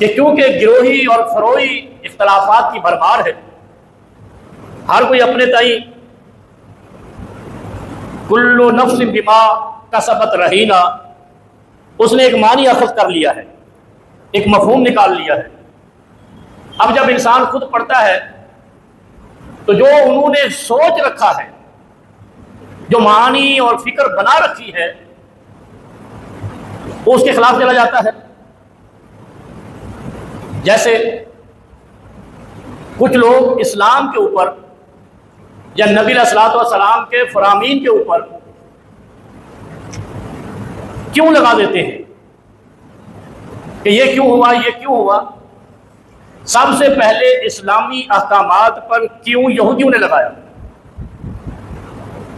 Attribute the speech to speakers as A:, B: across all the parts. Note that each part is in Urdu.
A: کہ کیونکہ گروہی اور فروعی اختلافات کی بھرمار ہے، ہر کوئی اپنے تئیں کل نفس بما کسبت رہینہ، اس نے ایک معنی اخذ کر لیا ہے، ایک مفہوم نکال لیا ہے۔ اب جب انسان خود پڑھتا ہے تو جو انہوں نے سوچ رکھا ہے، جو معنی اور فکر بنا رکھی ہے، وہ اس کے خلاف چلا جاتا ہے۔ جیسے کچھ لوگ اسلام کے اوپر یا نبی علیہ الصلوۃ والسلام کے فرامین کے اوپر کیوں لگا دیتے ہیں کہ یہ کیوں ہوا، یہ کیوں ہوا۔ سب سے پہلے اسلامی احکامات پر کیوں یہودیوں نے لگایا،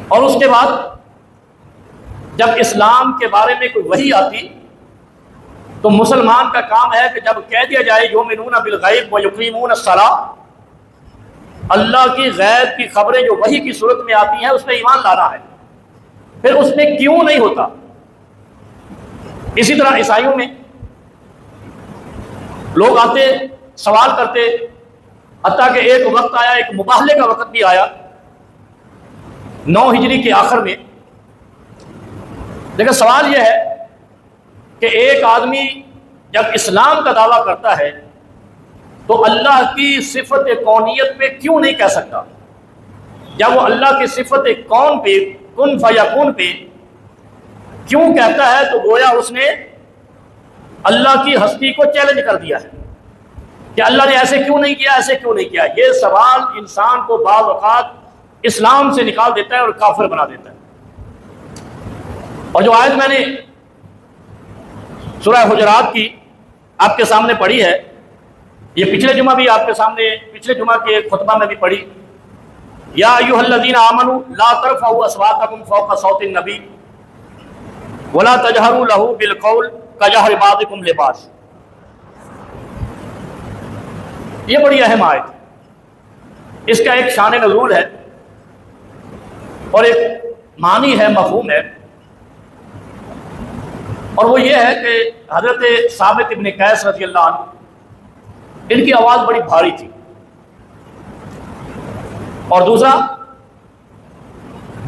A: اور اس کے بعد جب اسلام کے بارے میں کوئی وحی آتی تو مسلمان کا کام ہے کہ جب کہہ دیا جائے یؤمنون بالغیب ویقیمون الصلاۃ، اللہ کی غیب کی خبریں جو وحی کی صورت میں آتی ہیں اس پہ ایمان لانا ہے، پھر اس میں کیوں نہیں ہوتا۔ اسی طرح عیسائیوں میں لوگ آتے سوال کرتے، حتیٰ کہ ایک وقت آیا، ایک مباہلے کا وقت بھی آیا 9 ہجری کے آخر میں۔ لیکن سوال یہ ہے کہ ایک آدمی جب اسلام کا دعویٰ کرتا ہے تو اللہ کی صفت کونیت پہ کیوں نہیں کہہ سکتا؟ جب وہ اللہ کی صفت کون پہ، کن فیکون پہ کیوں کہتا ہے تو گویا اس نے اللہ کی ہستی کو چیلنج کر دیا ہے کہ اللہ نے ایسے کیوں نہیں کیا، ایسے کیوں نہیں کیا۔ یہ سوال انسان کو بعض اوقات اسلام سے نکال دیتا ہے اور کافر بنا دیتا ہے۔ اور جو آیت میں نے سورہ حجرات کی آپ کے سامنے پڑھی ہے، یہ پچھلے جمعہ بھی آپ کے سامنے، پچھلے جمعہ کے خطبہ میں بھی پڑھی، یا ایھا الذین آمنوا لا ترفعوا اصواتکم فوق صوت النبی ولا تجہروا لہ بالقول کجہر بعضکم لبعض۔ یہ بڑی اہم آیت ہے، اس کا ایک شان نزول ہے اور ایک معنی ہے، مفہوم ہے، اور وہ یہ ہے کہ حضرت ثابت ابن قیس رضی اللہ عنہ، ان کی آواز بڑی بھاری تھی، اور دوسرا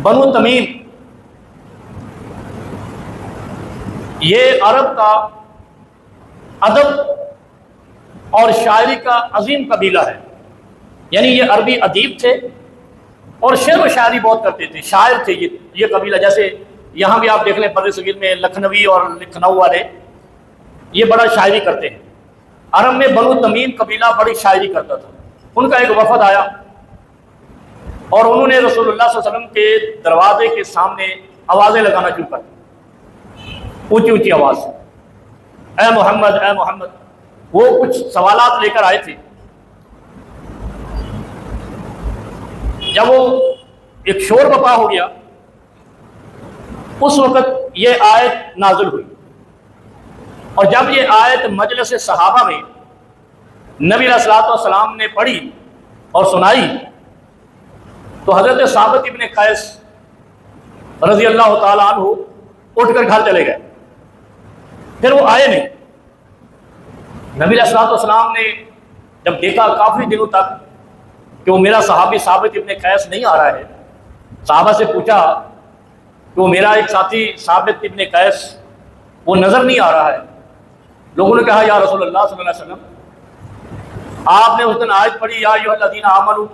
A: بنو تمیم، یہ عرب کا ادب اور شاعری کا عظیم قبیلہ ہے، یعنی یہ عربی ادیب تھے اور شعر و شاعری بہت کرتے تھے، شاعر تھے یہ قبیلہ۔ جیسے یہاں بھی آپ دیکھ لیں بر صغیر میں لکھنوی اور لکھنؤ والے یہ بڑا شاعری کرتے ہیں۔ عرب میں بنو تمیم قبیلہ بڑی شاعری کرتا تھا۔ ان کا ایک وفد آیا اور انہوں نے رسول اللہ صلی اللہ علیہ وسلم کے دروازے کے سامنے آوازیں لگانا شروع کر دی، اونچی اونچی آواز سے، اے محمد اے محمد۔ وہ کچھ سوالات لے کر آئے تھے۔ جب وہ ایک شور بپا ہو گیا، اس وقت یہ آیت نازل ہوئی، اور جب یہ آیت مجلس صحابہ میں نبی علیہ الصلوۃ والسلام نے پڑھی اور سنائی تو حضرت ثابت ابن قیس رضی اللہ تعالیٰ عنہ اٹھ کر گھر چلے گئے، پھر وہ آئے نہیں۔ نبی علیہ الصلوۃ والسلام نے جب دیکھا کافی دنوں تک کہ وہ میرا صحابی ثابت ابن قیس نہیں آ رہا ہے، صحابہ سے پوچھا کہ وہ میرا ایک ساتھی ثابت ابن قیس وہ نظر نہیں آ رہا ہے۔ لوگوں نے کہا یا رسول اللہ صلی اللہ علیہ وسلم، آپ نے اس دن آیت پڑھی یا ایھا الذین آمنوا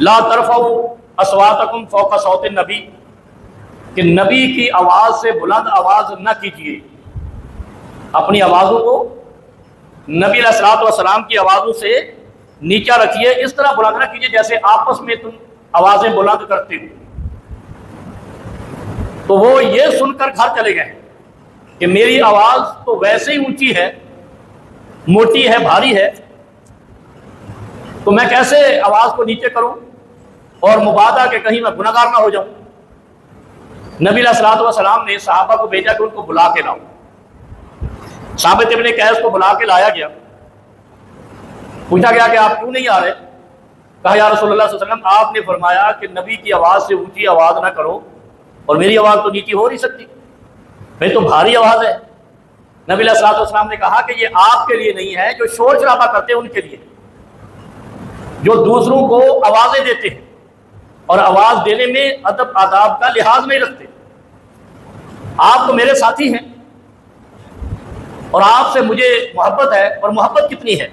A: لا ترفعوا اصواتکم فوق صوت النبی، کہ نبی کی آواز سے بلند آواز نہ کیجیے، اپنی آوازوں کو نبی علیہ الصلوۃ والسلام کی آوازوں سے نیچا رکھیے، اس طرح بلند نہ کیجیے جیسے آپس میں تم آوازیں بلند کرتے ہو۔ تو وہ یہ سن کر گھر چلے گئے کہ میری آواز تو ویسے ہی اونچی ہے، موٹی ہے، بھاری ہے، تو میں کیسے آواز کو نیچے کروں اور مبادا کہ کہیں میں گناہگار نہ ہو جاؤں۔ نبی علیہ الصلوۃ والسلام نے صحابہ کو بھیجا کہ ان کو بلا کے لاؤ۔ ثابت ابن قیس کو بلا کے لایا گیا، پوچھا گیا کہ آپ کیوں نہیں آ رہے؟ کہا یا رسول اللہ صلی اللہ علیہ وسلم، آپ نے فرمایا کہ نبی کی آواز سے اونچی آواز نہ کرو، اور میری آواز تو نیچی ہو نہیں سکتی، میری تو بھاری آواز ہے۔ نبی علیہ الصلوۃ والسلام نے کہا کہ یہ آپ کے لیے نہیں ہے، جو شور شرابہ کرتے ہیں ان کے لیے، جو دوسروں کو آوازیں دیتے ہیں اور آواز دینے میں ادب آداب کا لحاظ نہیں رکھتے۔ آپ تو میرے ساتھی ہیں اور آپ سے مجھے محبت ہے، اور محبت کتنی ہے۔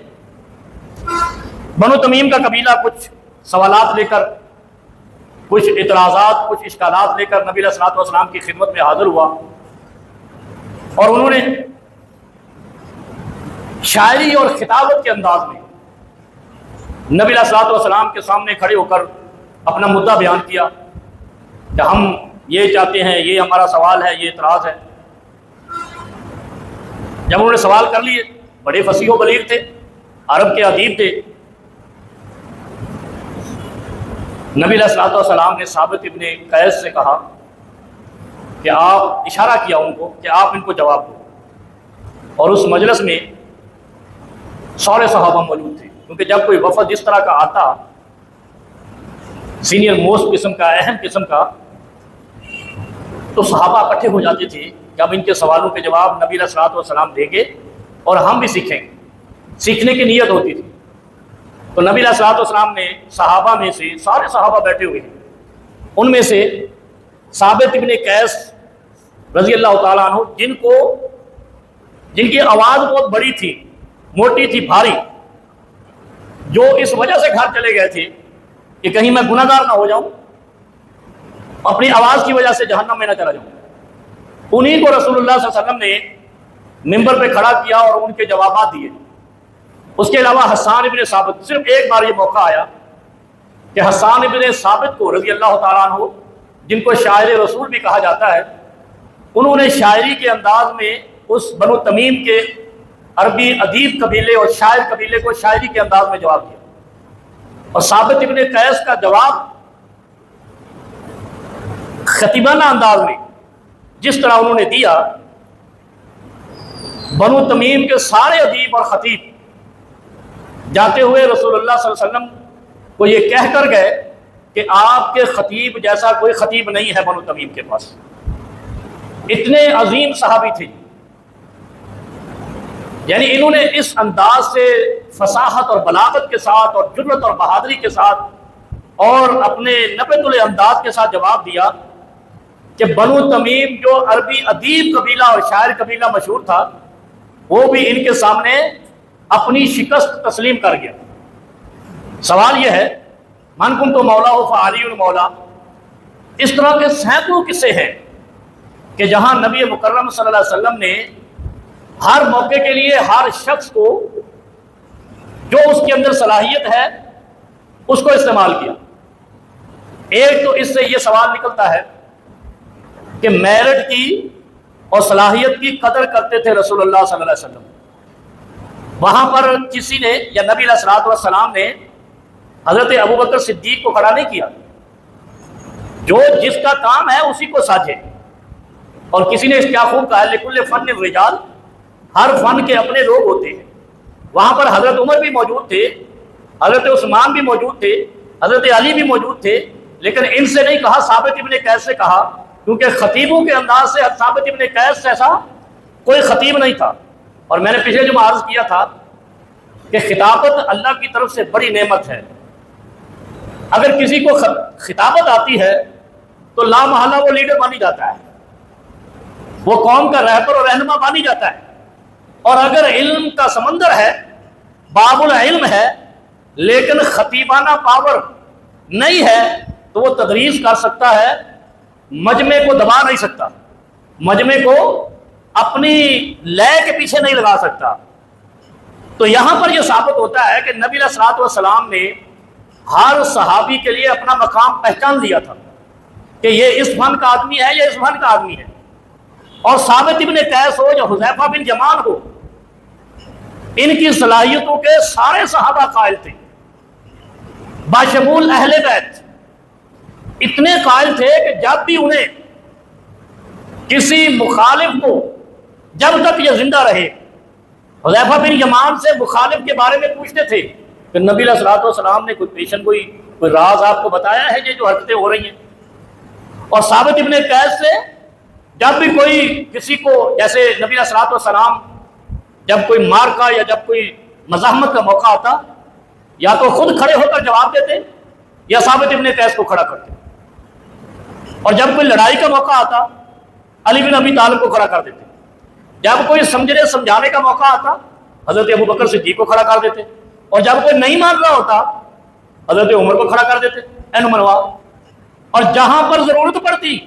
A: بنو تمیم کا قبیلہ کچھ سوالات لے کر، کچھ اعتراضات، کچھ اشکالات لے کر نبی علیہ الصلوۃ والسلام کی خدمت میں حاضر ہوا، اور انہوں نے شاعری اور خطابت کے انداز میں نبی علیہ الصلوۃ والسلام کے سامنے کھڑے ہو کر اپنا مدعا بیان کیا کہ ہم یہ چاہتے ہیں، یہ ہمارا سوال ہے، یہ اعتراض ہے۔ جب انہوں نے سوال کر لیے، بڑے فصیح و بلیغ تھے، عرب کے ادیب تھے، نبی علیہ الصلوۃ والسلام نے ثابت ابن قیس سے کہا کہ آپ، اشارہ کیا ان کو کہ آپ ان کو جواب دو، اور اس مجلس میں سارے صحابہ موجود تھے، کیونکہ جب کوئی وفد اس طرح کا آتا، سینئر موسٹ قسم کا، اہم قسم کا، تو صحابہ اکٹھے ہو جاتے تھے کہ اب ان کے سوالوں کے جواب نبی علیہ الصلوۃ والسلام دیں گے اور ہم بھی سیکھیں گے، سیکھنے کی نیت ہوتی تھی۔ تو نبی علیہ الصلوۃ والسلام نے صحابہ میں سے، سارے صحابہ بیٹھے ہوئے ہیں، ان میں سے ثابت ابن قیس رضی اللہ تعالیٰ عنہ، جن کی آواز بہت بڑی تھی، موٹی تھی، بھاری، جو اس وجہ سے گھر چلے گئے تھے کہ کہیں میں گناہ گار نہ ہو جاؤں، اپنی آواز کی وجہ سے جہنم میں نہ چلا جاؤں، انہی کو رسول اللہ صلی اللہ علیہ وسلم نے منبر پہ کھڑا کیا اور ان کے جوابات دیے۔ اس کے علاوہ حسان ابن ثابت، صرف ایک بار یہ موقع آیا کہ حسان ابن ثابت کو رضی اللہ تعالیٰ عنہ، جن کو شاعر رسول بھی کہا جاتا ہے، انہوں نے شاعری کے انداز میں اس بنو تمیم کے عربی ادیب قبیلے اور شاعر قبیلے کو شاعری کے انداز میں جواب دیا، اور ثابت ابن قیس کا جواب خطیبانہ انداز میں جس طرح انہوں نے دیا، بنو تمیم کے سارے ادیب اور خطیب جاتے ہوئے رسول اللہ صلی اللہ علیہ وسلم کو یہ کہہ کر گئے کہ آپ کے خطیب جیسا کوئی خطیب نہیں ہے بنو تمیم کے پاس۔ اتنے عظیم صحابی تھے، یعنی انہوں نے اس انداز سے فصاحت اور بلاغت کے ساتھ اور جرأت اور بہادری کے ساتھ اور اپنے نبت الانداز کے ساتھ جواب دیا کہ بنو تمیم جو عربی ادیب قبیلہ اور شاعر قبیلہ مشہور تھا، وہ بھی ان کے سامنے اپنی شکست تسلیم کر گیا۔ سوال یہ ہے، من کنت مولا فعلی مولا۔ اس طرح کے سینکڑوں قصے ہیں کہ جہاں نبی مکرم صلی اللہ علیہ وسلم نے ہر موقع کے لیے ہر شخص کو جو اس کے اندر صلاحیت ہے اس کو استعمال کیا۔ ایک تو اس سے یہ سوال نکلتا ہے کہ میرٹ کی اور صلاحیت کی قدر کرتے تھے رسول اللہ صلی اللہ علیہ وسلم۔ وہاں پر کسی نے یا نبی علیہ الصلوۃ والسلام نے حضرت ابوبکر صدیق کو کھڑا نہیں کیا، جو جس کا کام ہے اسی کو ساجھے، اور کسی نے اس کیا خوب کہا ہے، لکل فن رجال، ہر فن کے اپنے لوگ ہوتے ہیں۔ وہاں پر حضرت عمر بھی موجود تھے، حضرت عثمان بھی موجود تھے، حضرت علی بھی موجود تھے، لیکن ان سے نہیں کہا، ثابت ابن قیس سے کہا، کیونکہ خطیبوں کے انداز سے ثابت ابن قیس جیسا کوئی خطیب نہیں تھا۔ اور میں نے پچھلے جو عرض کیا تھا کہ خطابت اللہ کی طرف سے بڑی نعمت ہے۔ اگر کسی کو خطابت آتی ہے تو لا محالہ وہ لیڈر بن ہی جاتا ہے، وہ قوم کا رہبر اور رہنما بن ہی جاتا ہے۔ اور اگر علم کا سمندر ہے، باب العلم ہے، لیکن خطیبانہ پاور نہیں ہے، تو وہ تدریس کر سکتا ہے، مجمع کو دبا نہیں سکتا، مجمع کو اپنی لے کے پیچھے نہیں لگا سکتا۔ تو یہاں پر یہ ثابت ہوتا ہے کہ نبی علیہ الصلوۃ والسلام نے ہر صحابی کے لیے اپنا مقام پہچان لیا تھا کہ یہ اس فن کا آدمی ہے، یہ اس فن کا آدمی ہے۔ اور ثابت ابن قیس ہو یا حذیفہ بن یمان ہو، ان کی صلاحیتوں کے سارے صحابہ قائل تھے، باشمول اہل بیت اتنے قائل تھے کہ جب بھی انہیں کسی مخالف کو، جب تک یہ زندہ رہے، حذیفہ بن یمان سے مخالف کے بارے میں پوچھتے تھے کہ نبی علیہ الصلوۃ والسلام نے کوئی پیشن کوئی راز آپ کو بتایا ہے یہ جو حرکتیں ہو رہی ہیں؟ اور ثابت ابن قیس سے جب بھی کوئی کسی کو، جیسے نبی علیہ الصلوۃ والسلام جب کوئی مار کا یا جب کوئی مزاحمت کا موقع آتا، یا تو خود کھڑے ہو کر جواب دیتے یا ثابت ابن قیس کو کھڑا کرتے، اور جب کوئی لڑائی کا موقع آتا علی بن ابی طالب کو کھڑا کر دیتے، جب کوئی سمجھنے سمجھانے کا موقع آتا حضرت ابو بکر صدیق کو کھڑا کر دیتے، اور جب کوئی نہیں مان رہا ہوتا حضرت عمر کو کھڑا کر دیتے، اے نمروا۔ اور جہاں پر ضرورت پڑتی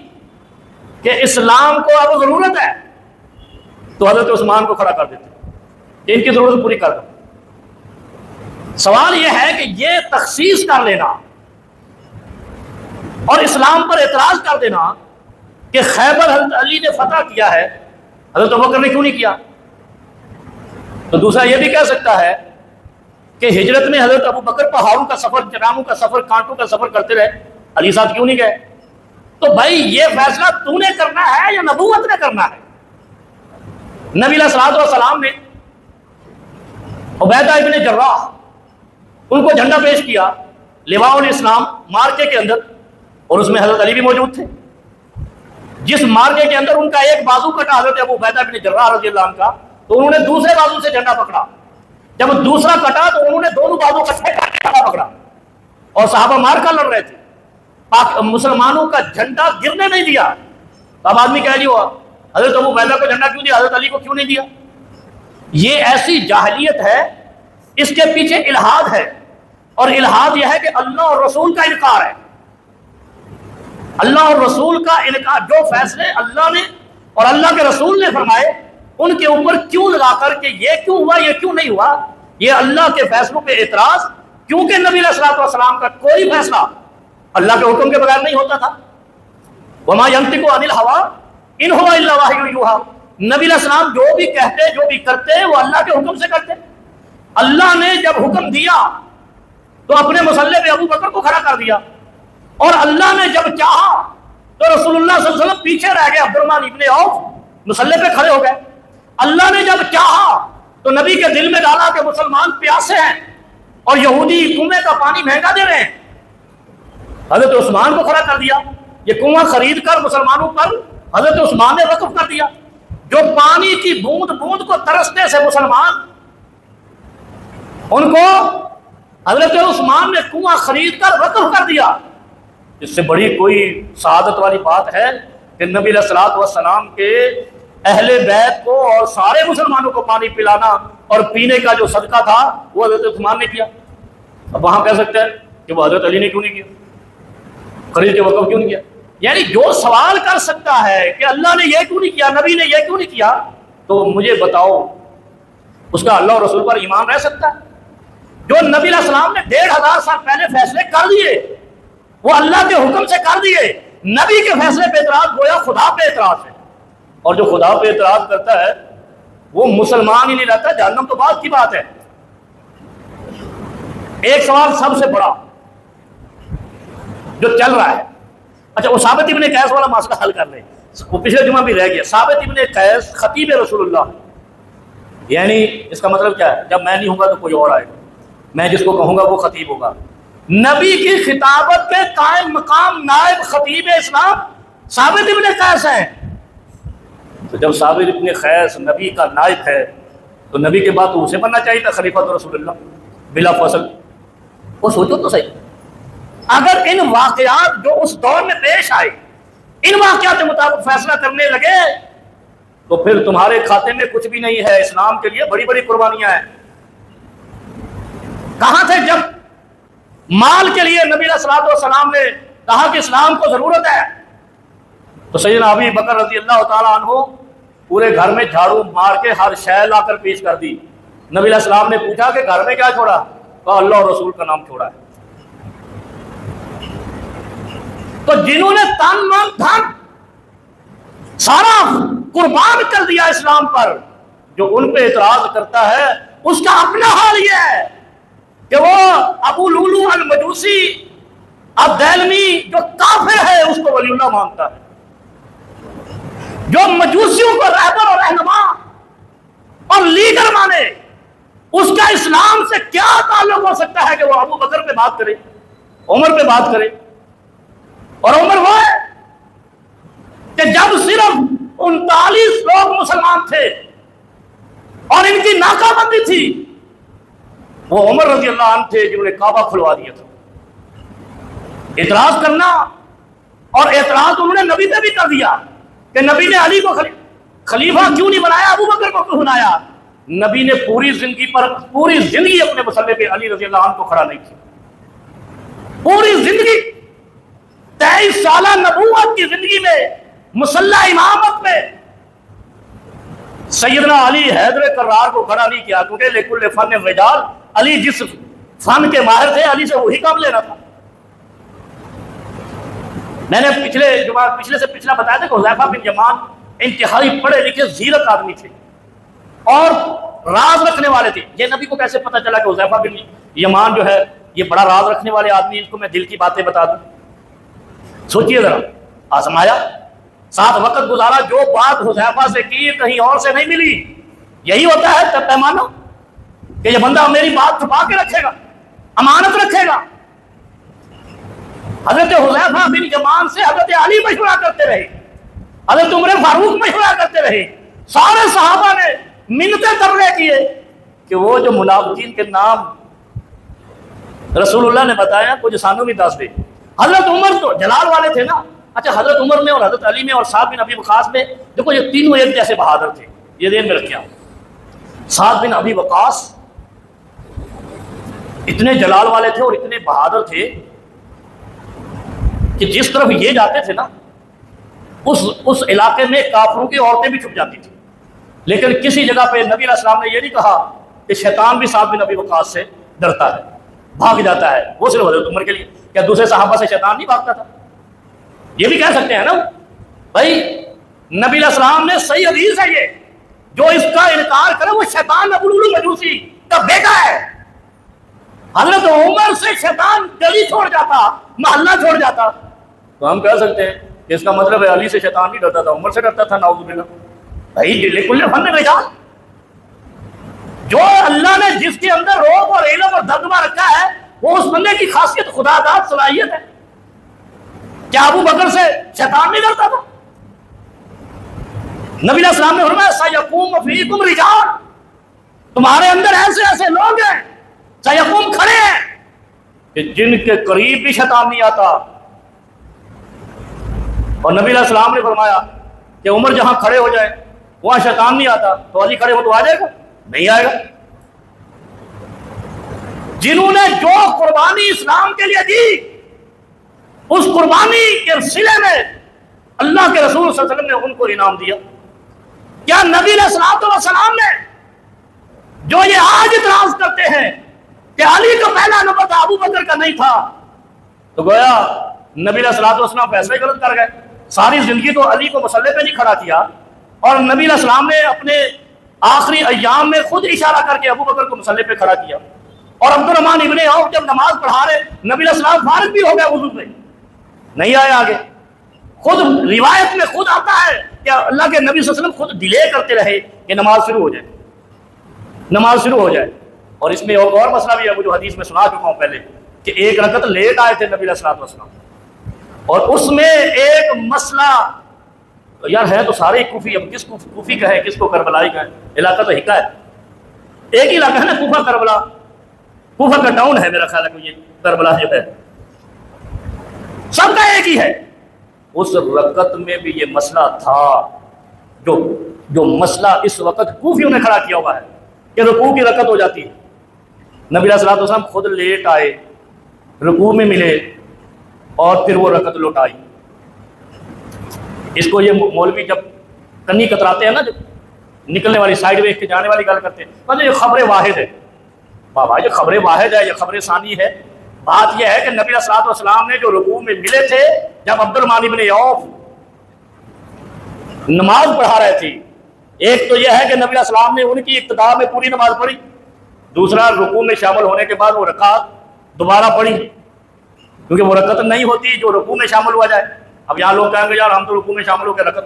A: کہ اسلام کو اب ضرورت ہے تو حضرت عثمان کو کھڑا کر دیتے کہ ان کی ضرورت پوری کر دو۔ سوال یہ ہے کہ یہ تخصیص کر لینا اور اسلام پر اعتراض کر دینا کہ خیبر حضرت علی نے فتح کیا ہے، حضرت ابوبکر نے کیوں نہیں کیا؟ تو دوسرا یہ بھی کہہ سکتا ہے کہ ہجرت میں حضرت ابوبکر پہاڑوں کا سفر، چٹانوں کا سفر، کانٹوں کا سفر کرتے رہے، علی صاحب کیوں نہیں گئے؟ تو بھائی یہ فیصلہ تو نے کرنا ہے یا نبوت نے کرنا ہے؟ نبی علیہ الصلوۃ والسلام نے عبیدہ ابن جراح ان کو جھنڈا پیش کیا لواء الاسلام مارکے کے اندر، اور اس میں حضرت علی بھی موجود تھے۔ جس مارکے کے اندر ان کا ایک بازو کٹا حضرت ابو عبیدہ بن جراح رضی اللہ عنہ کا، تو انہوں نے دوسرے بازو سے جھنڈا پکڑا، جب دوسرا کٹا تو انہوں نے دونوں بازو کٹھے کر کے جھنڈا پکڑا، اور صحابہ مار کر لڑ رہے تھے، مسلمانوں کا جھنڈا گرنے نہیں دیا۔ اب آدمی کہہ لیا حضرت ابو عبیدہ کو جھنڈا کیوں دیا، حضرت علی کو کیوں نہیں دیا؟ یہ ایسی جاہلیت ہے، اس کے پیچھے الہاد ہے، اور الہاد یہ ہے کہ اللہ اور رسول کا انکار ہے۔ اللہ اور رسول کا انکار، جو فیصلے اللہ نے اور اللہ کے رسول نے فرمائے ان کے اوپر کیوں لگا کر کہ یہ کیوں ہوا یہ کیوں نہیں ہوا، یہ اللہ کے فیصلوں پہ اعتراض، کیونکہ نبی علیہ الصلوۃ والسلام کا کوئی فیصلہ اللہ کے حکم کے بغیر نہیں ہوتا تھا۔ وما ينطق عن الهوى ان هو الا وحی یوحى، نبی علیہ السلام جو بھی کہتے جو بھی کرتے وہ اللہ کے حکم سے کرتے۔ اللہ نے جب حکم دیا تو اپنے مصلی پہ ابو بکر کو کھڑا کر دیا، اور اللہ نے جب چاہا تو رسول اللہ صلی اللہ علیہ وسلم پیچھے رہ گئے، عبد الرحمن ابن عوف مصلی پہ کھڑے ہو گئے۔ اللہ نے جب چاہا تو نبی کے دل میں ڈالا کہ مسلمان پیاسے ہیں اور یہودی کنویں کا پانی مہنگا دے رہے ہیں، حضرت عثمان کو کھڑا کر دیا، یہ کنواں خرید کر مسلمانوں پر حضرت عثمان نے وقف کر دیا، جو پانی کی بوند بوند کو ترستے سے مسلمان، ان کو حضرت عثمان نے کنواں خرید کر وقف کر دیا۔ اس سے بڑی کوئی سعادت والی بات ہے کہ نبی علیہ الصلوۃ والسلام کے اہل بیت کو اور سارے مسلمانوں کو پانی پلانا اور پینے کا جو صدقہ تھا وہ حضرت عثمان نے کیا۔ اب وہاں کہہ سکتے ہیں کہ وہ حضرت علی نے کیوں نہیں کیا، خرید کے وقف کیوں نہیں کیا؟ یعنی جو سوال کر سکتا ہے کہ اللہ نے یہ کیوں نہیں کیا، نبی نے یہ کیوں نہیں کیا، تو مجھے بتاؤ اس کا اللہ اور رسول پر ایمان رہ سکتا ہے؟ جو نبی علیہ السلام نے 1500 سال پہلے فیصلے کر دیے وہ اللہ کے حکم سے کر دیے، نبی کے فیصلے پہ اعتراض گویا خدا پہ اعتراض ہے، اور جو خدا پہ اعتراض کرتا ہے وہ مسلمان ہی نہیں رہتا، جہنم تو بعد کی بات ہے۔ ایک سوال سب سے بڑا جو چل رہا ہے، اچھا وہ ثابت ابن قیس والا مسئلہ حل کر لیں، وہ پچھلے جمعہ بھی رہ گیا۔ ثابت ابن قیس خطیب رسول اللہ، یعنی اس کا مطلب کیا ہے؟ جب میں نہیں ہوں گا تو کوئی اور آئے گا، میں جس کو کہوں گا وہ خطیب ہوگا۔ نبی کی خطابت کے قائم مقام نائب خطیب اسلام ثابت ابن قیس ہیں، تو جب ثابت ابن قیس نبی کا نائب ہے تو نبی کے بعد تو اسے بننا چاہیے تھا خلیفۃ رسول اللہ بلا فصل۔ وہ سوچو تو صحیح، اگر ان واقعات جو اس دور میں پیش آئے ان واقعات کے مطابق فیصلہ کرنے لگے تو پھر تمہارے کھاتے میں کچھ بھی نہیں ہے، اسلام کے لیے بڑی بڑی قربانیاں ہیں۔ کہاں تھے جب مال کے لیے نبی علیہ الصلوۃ والسلام نے کہا کہ اسلام کو ضرورت ہے، تو سیدنا ابی بکر رضی اللہ تعالیٰ عنہ پورے گھر میں جھاڑو مار کے ہر شے لا کر پیش کر دی۔ نبی علیہ السلام نے پوچھا کہ گھر میں کیا چھوڑا؟ کہا اللہ اور رسول کا نام چھوڑا ہے۔ تو جنہوں نے تن من دھن سارا قربان کر دیا اسلام پر، جو ان پہ اعتراض کرتا ہے اس کا اپنا حال یہ ہے کہ وہ ابو لولو المجوسی الدیلمی جو کافر ہے اس کو ولی اللہ مانتا ہے، جو مجوسیوں کو رہبر اور رہنما اور لیڈر مانے، اس کا اسلام سے کیا تعلق ہو سکتا ہے کہ وہ ابو بکر پہ بات کرے، عمر پہ بات کرے؟ اور عمر وہ ہے کہ جب صرف 39 لوگ مسلمان تھے اور ان کی ناکہ بندی تھی، وہ عمر رضی اللہ عنہ تھے جنہوں نے کعبہ کھلوا دیا تھا۔ اعتراض کرنا، اور اعتراض انہوں نے نبی پہ بھی کر دیا کہ نبی نے علی کو خلیفہ کیوں نہیں بنایا، ابو بکر کو کیوں بنایا؟ نبی نے پوری زندگی اپنے مسئلے پہ علی رضی اللہ عنہ کو کھڑا نہیں کیا۔ پوری زندگی 23 سالہ نبوت کی زندگی میں مسلح امامت میں سیدنا علی حیدر کرار کو کھڑا نہیں کیا، کیونکہ لکل فن رجال، علی جس فن کے ماہر تھے علی سے وہی کام لینا تھا۔ میں نے پچھلے سے پچھلا بتایا تھا کہ حذیفہ بن یمان انتہائی پڑھے لکھے زیرک آدمی تھے اور راز رکھنے والے تھے۔ یہ نبی کو کیسے پتہ چلا کہ حذیفہ بن یمان جو ہے یہ بڑا راز رکھنے والے آدمی، اس کو میں دل کی باتیں بتا دوں؟ سوچئے ذرا، آزمایا، ساتھ وقت گزارا، جو بات حذیفہ سے کی کہیں اور سے نہیں ملی۔ یہی ہوتا ہے پیمانہ کہ یہ بندہ میری بات چھپا کے رکھے گا، امانت رکھے گا۔ حضرت حذیفہ بن یمان سے حضرت علی مشورہ کرتے رہے، حضرت عمر فاروق مشورہ کرتے رہے، سارے صحابہ نے منتیں ترلے کیے کہ وہ جو منافقین کے نام رسول اللہ نے بتایا کچھ سانوں بھی دس دے۔ حضرت عمر تو جلال والے تھے نا۔ اچھا، حضرت عمر میں اور حضرت علی میں اور سعد بن ابی وقاص میں دیکھو یہ تینوں ایک جیسے بہادر تھے، یہ ذہن میں رکھیں آپ۔ سعد بن ابی وقاص اتنے جلال والے تھے اور اتنے بہادر تھے کہ جس طرف یہ جاتے تھے نا اس علاقے میں کافروں کی عورتیں بھی چھپ جاتی تھیں، لیکن کسی جگہ پہ نبی علیہ السلام نے یہ نہیں کہا کہ شیطان بھی سعد بن ابی وقاص سے ڈرتا ہے، بھاگ جاتا ہے۔ وہ صرف حضرت عمر کے لیے، کیا دوسرے صحابہ سے شیطان نہیں بھاگتا تھا؟ یہ بھی کہہ سکتے ہیں نا بھائی، نبی علیہ السلام نے صحیح حدیث ہے یہ، جو اس کا انکار کرے وہ شیطان ابو لولو مجوسی کا بیٹا ہے۔ حضرت عمر سے شیطان گلی چھوڑ جاتا، محلہ چھوڑ جاتا، تو ہم کہہ سکتے ہیں کہ اس کا مطلب ہے علی سے شیطان نہیں ڈرتا تھا، عمر سے ڈرتا تھا، نعوذ باللہ۔ بھائی لکل فن رجال، جو اللہ نے جس کے اندر روب اور علم اور دبدبہ رکھا ہے وہ اس بندے کی خاصیت، خدا داد صلاحیت ہے۔ کیا ابو بکر سے شیطان نہیں ڈرتا تھا؟ نبی علیہ السلام نے فرمایا سیقوم فیکم رجال، تمہارے اندر ایسے ایسے لوگ ہیں، سیقوم کھڑے ہیں کہ جن کے قریب بھی شیطان نہیں آتا۔ اور نبی علیہ السلام نے فرمایا کہ عمر جہاں کھڑے ہو جائے وہاں شیطان نہیں آتا، تو علی کھڑے ہو تو آ جائے گا؟ نہیں آئے گا۔ جنہوں نے جو قربانی اسلام کے لیے دی، اس قربانی کے صلے میں اللہ کے رسول صلی اللہ علیہ وسلم نے ان کو انعام دیا۔ کیا نبی علیہ السلام نے جو یہ آج اعتراض کرتے ہیں کہ علی کا پہلا نمبر تھا، ابو بکر کا نہیں تھا، تو گویا نبی علیہ السلام فیصلہ غلط کر گئے۔ ساری زندگی تو علی کو مسئلے پہ نہیں کھڑا کیا، اور نبی علیہ السلام نے اپنے آخری ایام میں خود اشارہ کر کے ابو بکر کو مسئلے پہ کھڑا کیا۔ اور عبد الرحمن ابن عوف جب نماز پڑھا رہے، نبی علیہ السلام فارغ بھی ہو گئے وضو سے، نہیں آئے آگے۔ خود روایت میں خود آتا ہے کہ اللہ کے نبی صلی اللہ علیہ وسلم خود ڈیلے کرتے رہے کہ نماز شروع ہو جائے، نماز شروع ہو جائے۔ اور اس میں ایک اور مسئلہ بھی ہے، وہ جو حدیث میں سنا چکا ہوں پہلے، کہ ایک رکعت لیٹ آئے تھے نبی علیہ السلام، اور اس میں ایک مسئلہ، یار ہے تو سارے کوفی، اب کس کو کوفی کہے کس کو کربلائی کہے، علاقہ تو حکا ہے، ایک ہی علاقہ ہے نا کوفہ کربلا، کوفہ کا ٹاؤن ہے میرا خیال ہے کہ یہ کربلا جو ہے سب کا ایک ہی ہے۔ اس رکعت میں بھی یہ مسئلہ تھا، جو مسئلہ اس وقت کوفیوں نے کھڑا کیا ہوا ہے کہ رکوع کی رکعت ہو جاتی ہے۔ نبی علیہ السلام خود لیٹ آئے، رکوع میں ملے اور پھر وہ رکعت لوٹائی۔ اس کو یہ مولوی جب کنی کتراتے ہیں نا، جب نکلنے والی سائیڈ وے کے جانے والی گل کرتے ہیں، مطلب یہ خبر واحد ہے بابا، یہ خبر واحد ہے، یہ خبر ثانی ہے۔ بات یہ ہے کہ نبی علیہ السلام نے جو رکوع میں ملے تھے جب عبد الرحمن ابن عوف نماز پڑھا رہے تھے، ایک تو یہ ہے کہ نبی علیہ السلام نے ان کی ابتدا میں پوری نماز پڑھی، دوسرا رکوع میں شامل ہونے کے بعد وہ رکعت دوبارہ پڑھی، کیونکہ وہ رکعت نہیں ہوتی جو رکوع میں شامل ہوا جائے۔ اب یہاں لوگ کہیں گے یار ہم تو رکوع میں شامل ہو کے رکعت،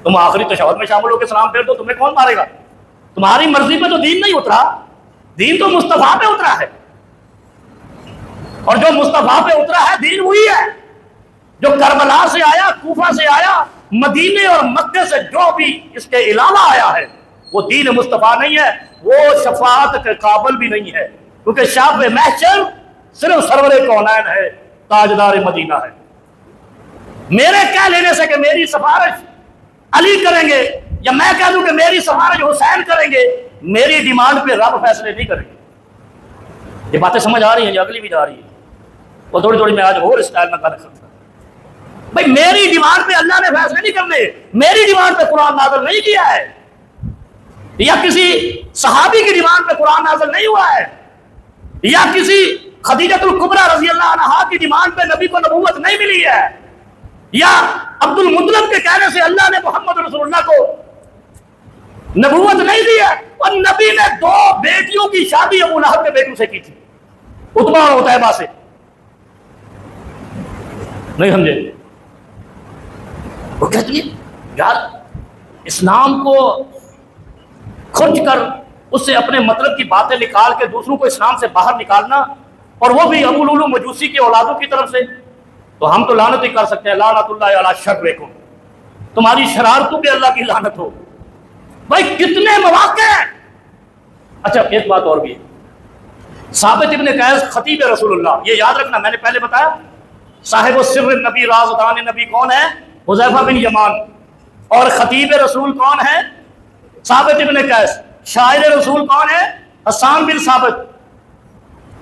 A: تم آخری تشہد میں شامل ہو کے سلام پھیر دو، تمہیں کون مارے گا؟ تمہاری مرضی پہ تو دین نہیں اترا، دین تو مصطفیٰ پہ اترا ہے، اور جو مصطفیٰ پہ اترا ہے دین وہی ہے جو کربلا سے آیا، کوفہ سے آیا، مدینے اور مکے سے جو بھی اس کے علاوہ آیا ہے وہ دین مصطفیٰ نہیں ہے، وہ شفاعت کے قابل بھی نہیں ہے، کیونکہ شاف محشر صرف سرور کونین ہے، تاجدار مدینہ ہے۔ میرے کہہ لینے سے کہ میری سفارش علی کریں گے یا میں کہہ دوں کہ میری سفارش حسین کریں گے، میری ڈیمانڈ پہ رب فیصلے نہیں کریں گے۔ یہ باتیں سمجھ آ رہی ہیں، یہ اگلی بھی جا رہی ہے، وہ تھوڑی تھوڑی میں آج اور اسٹائل میں کر سکتا بھائی میری ڈیمانڈ پہ اللہ نے فیصلے نہیں کرنے، میری ڈیمانڈ پہ قرآن نازل نہیں کیا ہے، یا کسی صحابی کی ڈیمانڈ پہ قرآن نازل نہیں ہوا ہے، یا کسی خدیجۃ الکبریٰ رضی اللہ عنہا کی ڈیمانڈ پہ نبی کو نبوت نہیں ملی ہے، یا عبد المطلب کے کہنے سے اللہ نے محمد رسول اللہ کو نبوت نہیں دی ہے۔ اور نبی نے 2 بیٹیوں کی شادی ابو لہب کے بیٹوں سے کی تھی، عتبہ اور عتیبہ سے، نہیں سمجھے؟ وہ کہتی ہے یار اسلام کو کھرچ کر اس سے اپنے مطلب کی باتیں نکال کے دوسروں کو اسلام سے باہر نکالنا، اور وہ بھی ابو لولو مجوسی کی اولادوں کی طرف سے، تو ہم تو لعنت ہی کر سکتے ہیں، لعنت اللہ علی شرکم، تمہاری شرارتوں پہ اللہ کی لعنت ہو۔ بھائی کتنے مواقع ہیں۔ اچھا ایک بات اور بھی ہے، ثابت ابن قیس خطیب رسول اللہ، یہ یاد رکھنا، میں نے پہلے بتایا صاحب السر نبی رازدان نبی کون ہے؟ حذیفہ بن یمان، اور خطیب رسول کون ہے؟ ثابت ابن قیس۔ شاعر رسول کون ہے؟ حسان بن ثابت۔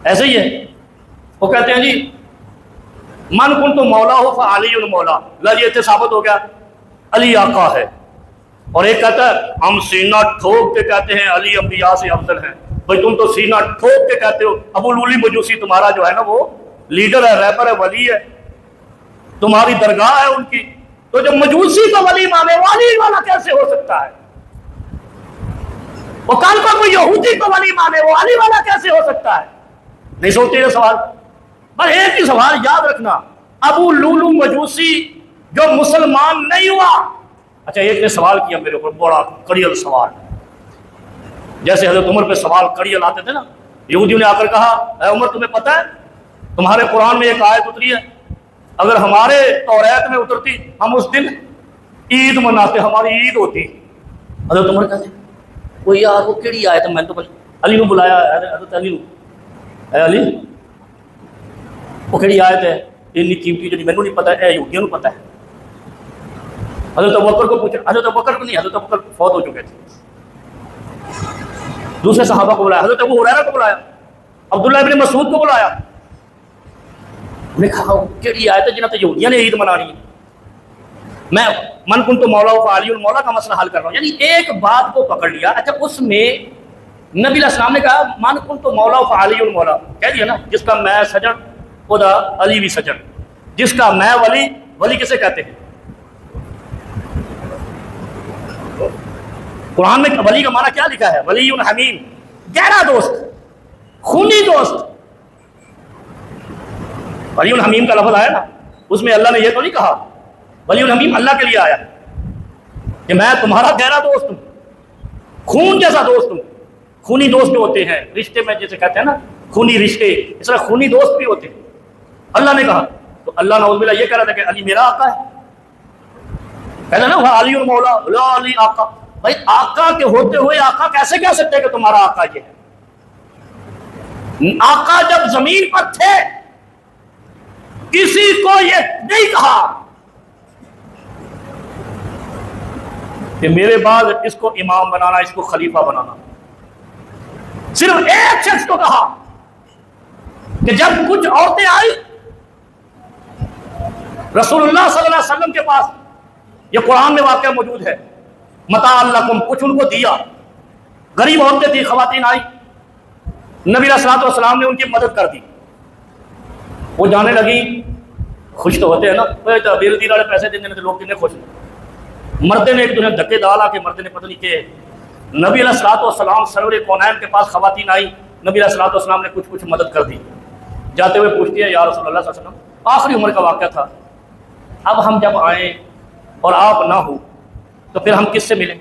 A: ایسے ہی ہے، وہ کہتے ہیں جی من کنت مولا ہو فعلی المولا، جی اتنے ثابت ہو گیا علی آقا ہے، اور ایک کہتا ہے ہم سینہ ٹھوک کے کہتے ہیں علی انبیاء سے افضل ہیں۔ بھائی تم تو سینہ ٹھوک کے کہتے ہو، ابو لولی مجوسی تمہارا جو ہے نا وہ لیڈر ہے، ریپر ہے، ولی ہے، تمہاری درگاہ ہے ان کی، تو جب مجوسی کو ولی مانے وہ علی والا کیسے ہو سکتا ہے؟ وہ کل کو کوئی یہودی کو ولی مانے وہ علی والا کیسے ہو سکتا ہے؟ نہیں سوچتے یہ سوال؟ بس ایک ہی سوال یاد رکھنا، ابو لولو مجوسی جو مسلمان نہیں ہوا۔ اچھا ایک نے سوال کیا میرے اوپر، بڑا کڑیل سوال، جیسے حضرت عمر پہ سوال کڑیل آتے تھے نا، یہودیوں نے آ کر کہا اے عمر تمہیں پتہ ہے تمہارے قرآن میں ایک آیت اتری ہے، اگر ہمارے توریت میں اترتی ہم اس دن عید مناتے، ہماری عید ہوتی۔ حضرت عمر کہتے وہ یار وہ کیڑی آیت ہے، میں تو علی نے بلایا، حضرت علی اے علی وہ کیڑی آیت ہے اتنی قیمتی جو مینوں نہیں پتہ ہے، یہودیوں کو پتہ ہے۔ حضرت ابوبکر کو پوچھا، حضرت ابوبکر کو نہیں، حضرت ابوبکر فوت ہو چکے تھے، دوسرے صحابہ کو بلایا، حضرت ابو ہریرہ کو بلایا، عبداللہ ابن مسعود کو بلایا، نے کہا کیڑی آیت ہے جنہاں تے یہودیاں نے عید منانی ہے، میں من کنت مولا فعلی المولا کا مسئلہ حل کر رہا ہوں۔ یعنی ایک بات کو پکڑ لیا۔ اچھا اس میں نبی علیہ السلام نے کہا من کنت مولا فعلی المولا، کہہ دیا نا، جس کا میں سجن خدا علی بھی سجن، جس کا میں ولی، ولی کسے کہتے ہیں؟ قرآن میں ولی کا معنی کیا لکھا ہے؟ ولی حمیم، گہرا دوست، خونی دوست۔ ولی حمیم کا لفظ آیا نا، اس میں اللہ نے یہ تو نہیں کہا ولی حمیم اللہ کے لیے آیا کہ میں تمہارا گہرا دوست ہوں، خون جیسا دوست ہوں۔ خونی دوست جو ہوتے ہیں رشتے میں جیسے کہتے ہیں نا خونی رشتے، اس طرح خونی دوست بھی ہوتے ہیں۔ اللہ نے کہا تو اللہ نعوذ باللہ یہ کہہ رہا تھا کہ علی میرا آقا ہے، کہتا نا وہ علی المولا لا علی آقا۔ بھائی آقا کے ہوتے ہوئے آقا کیسے کہہ سکتے کہ تمہارا آقا یہ ہے؟ آقا جب زمین پر تھے کسی کو یہ نہیں کہا کہ میرے بعد اس کو امام بنانا، اس کو خلیفہ بنانا۔ صرف ایک شخص کو کہا کہ جب کچھ عورتیں آئی رسول اللہ صلی اللہ علیہ وسلم کے پاس، یہ قرآن میں واقعہ موجود ہے، متاع لکم، کچھ ان کو دیا، غریب عورتیں تھی، خواتین آئی، نبی علیہ الصلوۃ والسلام نے ان کی مدد کر دی، وہ جانے لگی، خوش تو ہوتے ہیں نا، بے دیر والے پیسے دینے تو لوگ کتنے خوش ہیں۔ مردے نے ایک دنیا دھکے ڈالا کہ مردے نے پتہ نہیں کہ نبی علیہ الصلوۃ والسلام سرور کونین کے پاس خواتین آئی، نبی علیہ الصلوۃ والسلام نے کچھ مدد کر دی، جاتے ہوئے پوچھتی ہے یا رسول اللہ صلی اللہ علیہ وسلم آخری عمر کا واقعہ تھا، اب ہم جب آئیں اور آپ نہ ہو تو پھر ہم کس سے ملیں؟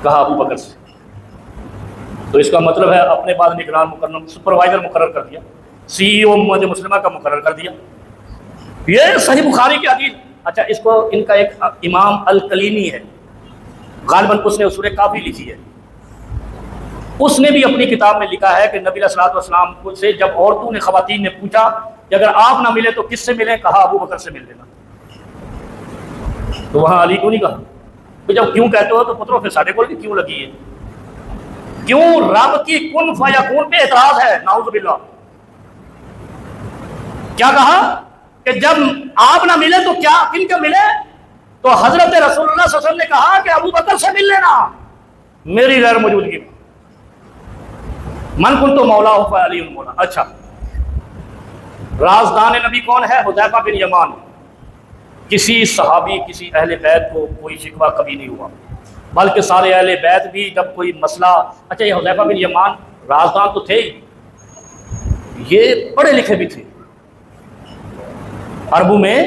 A: کہا ابو بکر سے۔ تو اس کا مطلب ہے اپنے بعد نگران مقرر، سپروائزر مقرر کر دیا، سی ای او امت مسلمہ کا مقرر کر دیا۔ یہ صحیح بخاری کی حدیث اچھا اس کو ان کا ایک امام الکلینی ہے، غالباً اس نے سورہ کافی لکھی ہے، اس نے بھی اپنی کتاب میں لکھا ہے کہ نبی علیہ الصلوۃ والسلام سے جب عورتوں نے خواتین نے پوچھا کہ اگر آپ نہ ملے تو کس سے ملیں، کہا ابو بکر سے مل لینا. تو وہاں علی کو نہیں کہا کہ جب کیوں کہتے ہو تو پترو پھر ساڈے کول بھی کیوں لگی ہے؟ کیوں رب کی کن فیکون پہ اعتراض ہے، نعوذ باللہ. کیا کہا کہ جب آپ نہ ملے تو کیا کن کے ملے؟ تو حضرت رسول اللہ صلی اللہ علیہ وسلم نے کہا کہ ابو بکر سے مل لینا میری غیر موجودگی میں. من کنت مولا ہو فعلی مولا. اچھا رازدان نبی کون ہے؟ حذیفہ بن یمان. کسی صحابی کسی اہل بیت کو کوئی شکوہ کبھی نہیں ہوا، بلکہ سارے اہل بیت بھی جب کوئی مسئلہ، اچھا یہ حذیفہ بن یمان رازدان تو تھے ہی، یہ پڑھے لکھے بھی تھے، عربوں میں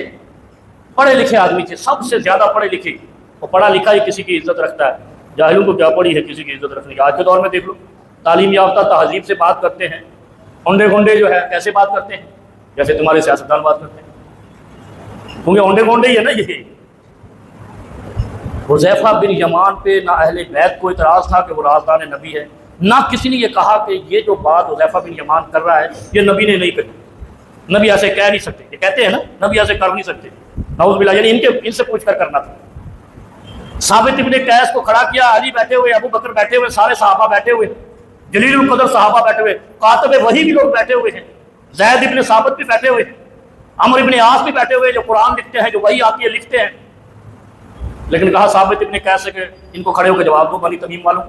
A: پڑھے لکھے آدمی تھے، سب سے زیادہ پڑھے لکھے. وہ پڑھا لکھا ہی کسی کی عزت رکھتا ہے، جاہلوں کو کیا پڑھی ہے کسی کی عزت رکھنے کی. آج کے دور میں دیکھ لو تعلیم یافتہ تہذیب سے بات کرتے ہیں، اونڈے گونڈے جو ہے کیسے بات کرتے ہیں؟ جیسے تمہارے سیاستدان بات کرتے ہیں، کیونکہ اونڈے گونڈے ہی ہے نا. یہ حذیفہ بن یمان پہ نہ اہل بیت کو اعتراض تھا کہ وہ رازدان نبی ہے، نہ کسی نے یہ کہا کہ یہ جو بات حذیفہ بن یمان کر رہا ہے یہ نبی نے نہیں کہی، نبی ایسے کہہ نہیں سکتے. یہ کہتے ہیں نا نبی ایسے کر نہیں سکتے، نعوذ باللہ. یعنی ان سے پوچھ کر کرنا تھا. ثابت ابن قیس کو کھڑا کیا، علی بیٹھے ہوئے، ابو بکر بیٹھے ہوئے، سارے صحابہ بیٹھے ہوئے، جلیل القدر صحابہ بیٹھے ہوئے، کاتب وحی بھی لوگ بیٹھے ہوئے ہیں، زید ابن ثابت بھی بیٹھے ہوئے، عمرو ابن عاص بھی بیٹھے ہوئے جو قرآن لکھتے ہیں، جو وحی آتی ہے لکھتے ہیں. لیکن کہا ثابت ابن قیس سے کہ ان کو کھڑے ہو کے جواب دو بنی تمیم والوں.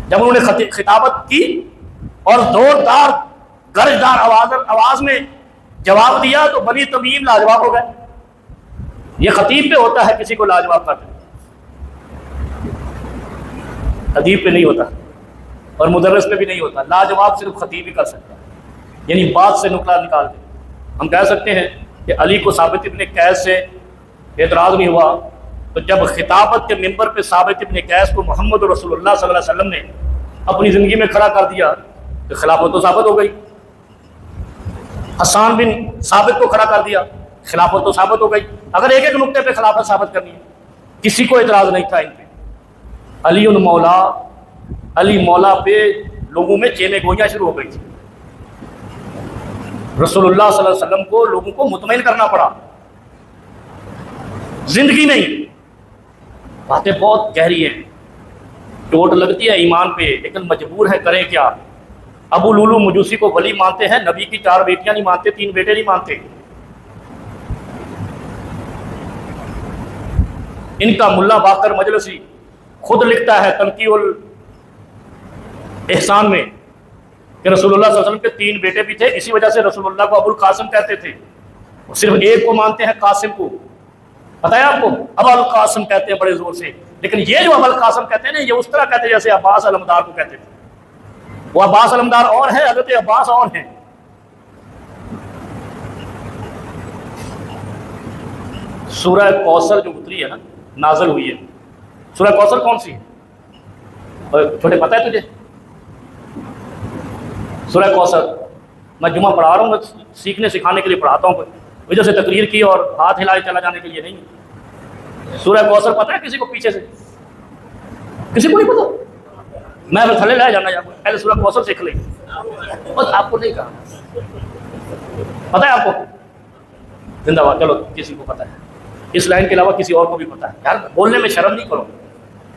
A: جب انہوں نے خطابت کی اور زوردار گرجدار آواز میں جواب دیا تو بنی تمیم لاجواب ہو گئے. یہ خطیب پہ ہوتا ہے کسی کو لاجواب کرتے، خطیب پہ نہیں ہوتا اور مدرس پہ بھی نہیں ہوتا. لاجواب صرف خطیب ہی کر سکتا ہے، یعنی بات سے نکلا نکال کے. ہم کہہ سکتے ہیں کہ علی کو ثابت ابن قیس سے اعتراض نہیں ہوا، تو جب خطابت کے ممبر پہ ثابت ابن قیس کو محمد رسول اللہ صلی اللہ علیہ وسلم نے اپنی زندگی میں کھڑا کر دیا تو خلافت تو ثابت ہو گئی. حسان بن ثابت کو کھڑا کر دیا، خلافت تو ثابت ہو گئی. اگر ایک ایک نقطے پہ خلافت ثابت کرنی ہے، کسی کو اعتراض نہیں تھا ان پہ. علی مولا، علی مولا پہ لوگوں میں چیلے گوئیاں شروع ہو گئی تھی. رسول اللہ صلی اللہ علیہ وسلم کو لوگوں کو مطمئن کرنا پڑا زندگی میں ہی. باتیں بہت گہری ہیں، چوٹ لگتی ہے ایمان پہ، لیکن مجبور ہے، کریں کیا. ابو لولو مجوسی کو ولی مانتے ہیں، نبی کی 4 بیٹیاں نہیں مانتے، 3 بیٹے نہیں مانتے. ان کا ملا باقر مجلسی خود لکھتا ہے تنقیح الاحسان میں کہ رسول اللہ صلی اللہ علیہ وسلم کے 3 بیٹے بھی تھے، اسی وجہ سے رسول اللہ کو ابو القاسم کہتے تھے. صرف ایک کو مانتے ہیں، قاسم کو. پتہ ہے آپ کو ابو القاسم کہتے ہیں بڑے زور سے، لیکن یہ جو ابو القاسم کہتے ہیں نا، یہ اس طرح کہتے ہیں جیسے عباس علمدار کو کہتے تھے. وہ عباس علمدار اور ہیں، حضرت عباس اور ہیں. سورہ کوثر جو اتری ہے نا، نازل ہوئی ہے، سورہ کوثر کون سی ہے چھوٹے، پتہ ہے تجھے؟ سورہ کوثر میں جمعہ پڑھا رہا ہوں، میں سیکھنے سکھانے کے لیے پڑھاتا ہوں، وجہ سے تقریر کی اور ہاتھ ہلائے چلا جانے کے لیے نہیں. سورہ کوثر پتہ ہے کسی کو؟ پیچھے سے کسی کو نہیں پتہ؟ میں تھلے لے جانا چاہوں گا، پہلے سورہ کوثر سیکھ لیں. بس آپ کو نہیں کہا، پتہ ہے آپ کو؟ زندہ باد. چلو کسی کو پتہ ہے، اس لائن کے علاوہ کسی اور کو بھی پتہ ہے. یار بولنے میں شرم نہیں کرو.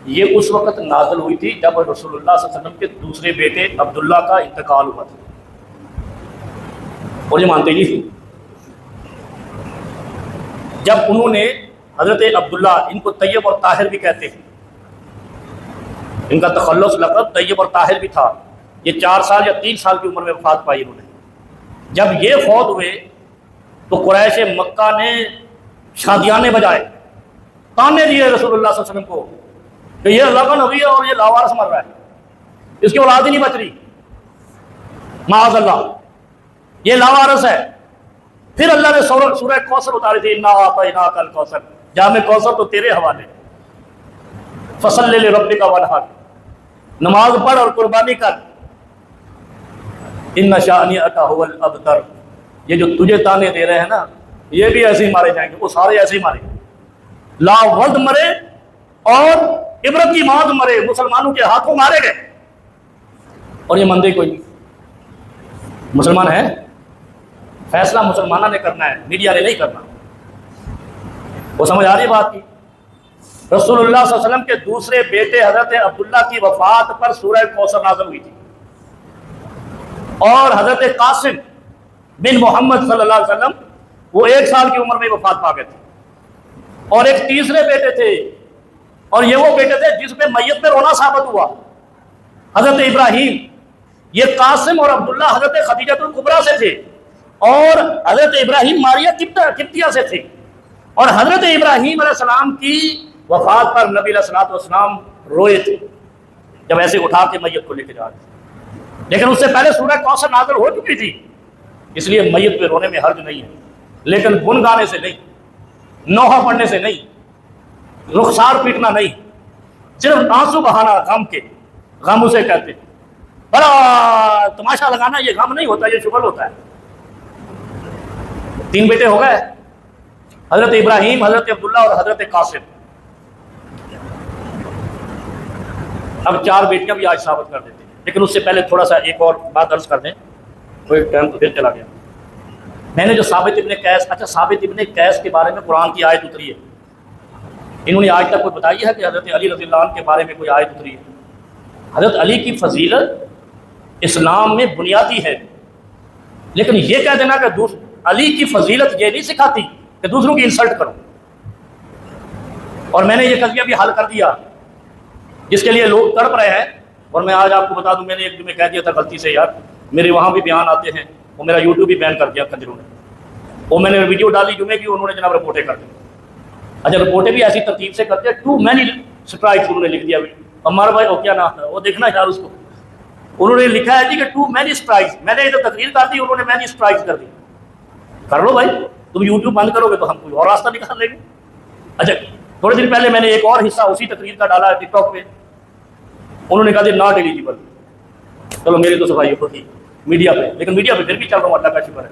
A: یہ اس وقت نازل ہوئی تھی جب رسول اللہ صلی اللہ علیہ وسلم کے دوسرے بیٹے عبداللہ کا انتقال ہوا تھا، اور یہ مانتے نہیں تھے. جب انہوں نے حضرت عبداللہ، ان کو طیب اور طاہر بھی کہتے ہیں، ان کا تخلص لقب طیب اور طاہر بھی تھا. یہ 4 سال یا 3 سال کی عمر میں وفات پائی انہوں نے. جب یہ فوت ہوئے تو قریش مکہ نے شادیانے بجائے، تانے دیے رسول اللہ صلی اللہ علیہ وسلم کو کہ یہ اللہ کا نبی ہے اور یہ لاوارث مر رہا ہے، اس کی اولاد ہی نہیں بچ رہی، معاذ اللہ، یہ لاوارث ہے. پھر اللہ نے سورہ کوثر اتاری تھی، انا اعطیناک الکوثر، جام کوثر تو تیرے حوالے، فصلی لربک وانحر، نماز پڑھ اور قربانی کر، ان شانئک ھو الابتر. یہ جو تجھے تانے دے رہے ہیں نا، یہ بھی ایسے ہی مارے جائیں گے، وہ سارے ایسے ہی مارے گے، لا ولد مرے اور عبرت کی موت مرے، مسلمانوں کے ہاتھوں مارے گئے، اور یہ مندے کوئی نہیں۔ مسلمان ہے، فیصلہ مسلمانوں نے کرنا ہے، میڈیا نے نہیں کرنا۔ وہ سمجھ آ رہی بات کی؟ رسول اللہ صلی اللہ علیہ وسلم کے دوسرے بیٹے حضرت عبداللہ کی وفات پر سورہ کوثر نازل ہوئی تھی، اور حضرت قاسم بن محمد صلی اللہ علیہ وسلم وہ 1 سال کی عمر میں وفات پا گئے تھے، اور ایک تیسرے بیٹے تھے، اور یہ وہ بیٹے تھے جس پہ میت پہ رونا ثابت ہوا، حضرت ابراہیم۔ یہ قاسم اور عبداللہ حضرت خدیجہ الکبریٰ سے تھے، اور حضرت ابراہیم ماریہ قبطیہ سے تھے، اور حضرت ابراہیم علیہ السلام کی وفات پر نبی علیہ الصلوۃ والسلام روئے تھے جب ایسے اٹھا کے میت کو لے کے جا رہے تھے، لیکن اس سے پہلے سورہ کوثر نازل ہو چکی تھی، اس لیے میت پہ رونے میں حرج نہیں ہے، لیکن گن گانے سے نہیں، نوحہ پڑھنے سے نہیں، رخسار پیٹنا نہیں، صرف آنسو بہانا غم کے، غم اسے کہتے ہیں، بڑا تماشا لگانا یہ غم نہیں ہوتا، یہ شغل ہوتا ہے۔ 3 بیٹے ہو گئے، حضرت ابراہیم، حضرت عبداللہ اور حضرت قاسم۔ اب 4 بیٹیاں بھی آج ثابت کر دیتے ہیں، لیکن اس سے پہلے تھوڑا سا ایک اور بات عرض کر دیں، کوئی ٹائم تو پھر چلا گیا۔ میں نے جو ثابت ابن قیس، اچھا ثابت ابن قیس کے بارے میں قرآن کی آیت اتری ہے، انہوں نے آج تک کوئی بتائی ہے کہ حضرت علی رضی اللہ عنہ کے بارے میں کوئی آیت اتری ہے؟ حضرت علی کی فضیلت اسلام میں بنیادی ہے، لیکن یہ کہہ دینا کہ علی کی فضیلت یہ نہیں سکھاتی کہ دوسروں کی انسلٹ کرو۔ اور میں نے یہ قضیہ بھی حل کر دیا جس کے لیے لوگ تڑپ رہے ہیں، اور میں آج آپ کو بتا دوں، میں نے ایک دن میں کہہ دیا تھا غلطی سے، یار میرے وہاں بھی بیان آتے ہیں، وہ میرا یوٹیوب بھی بین کر دیا کنجروں نے، وہ میں نے ویڈیو ڈالی جمعے کی، انہوں نے جناب رپورٹیں کر دی۔ اچھا رپورٹیں بھی ایسی ترتیب سے کرتے ہیں، ٹو مینی اسٹرائکس انہوں نے لکھ دیا، ہمارا بھائی وہ کیا نام تھا وہ دیکھنا یار اس کو، انہوں نے لکھا ہے جی کہ ٹو مینی اسٹرائکس، میں نے ادھر تقریر کر دی، انہوں نے مینی اسٹرائکس کر دی۔ کر لو بھائی، تم یوٹیوب بند کرو گے تو ہم کوئی اور راستہ نکال لیں گے۔ اچھا تھوڑے دن پہلے میں نے ایک اور حصہ اسی تقریر کا ڈالا ہے ٹک ٹاک پہ، انہوں نے کہا جی ناٹ ایلیجیبل، چلو میری تو صفائی ہوتی میڈیا پہ، لیکن میڈیا پہ پھر بھی چل رہا ہوں، اللہ کا شکر ہے۔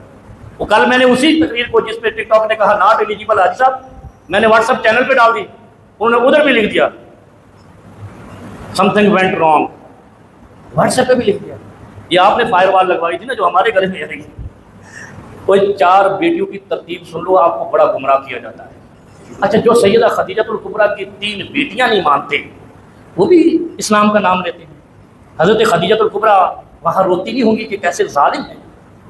A: وہ کل میں نے اسی تقریر کو جس پہ ٹک ٹاک نے کہا ناٹ ایلیجیبل حاجی صاحب، میں نے واٹس ایپ چینل پہ ڈال دی، انہوں نے ادھر بھی لکھ دیا some thing went wrong, what's app پہ بھی لکھ دیا۔ یہ آپ نے فائر وال لگوائی تھی نا جو ہمارے گھر میں آئی تھی۔ کوئی 4 بیٹیوں کی ترتیب سن لو، آپ کو بڑا گمراہ کیا جاتا ہے۔ اچھا جو سیدہ خدیجہ الکبریٰ کی 3 بیٹیاں نہیں مانتے، وہ بھی اسلام کا نام لیتے ہیں۔ حضرت خدیجہ الکبریٰ وہاں روتی نہیں ہوں گی کہ کیسے ظالم ہے،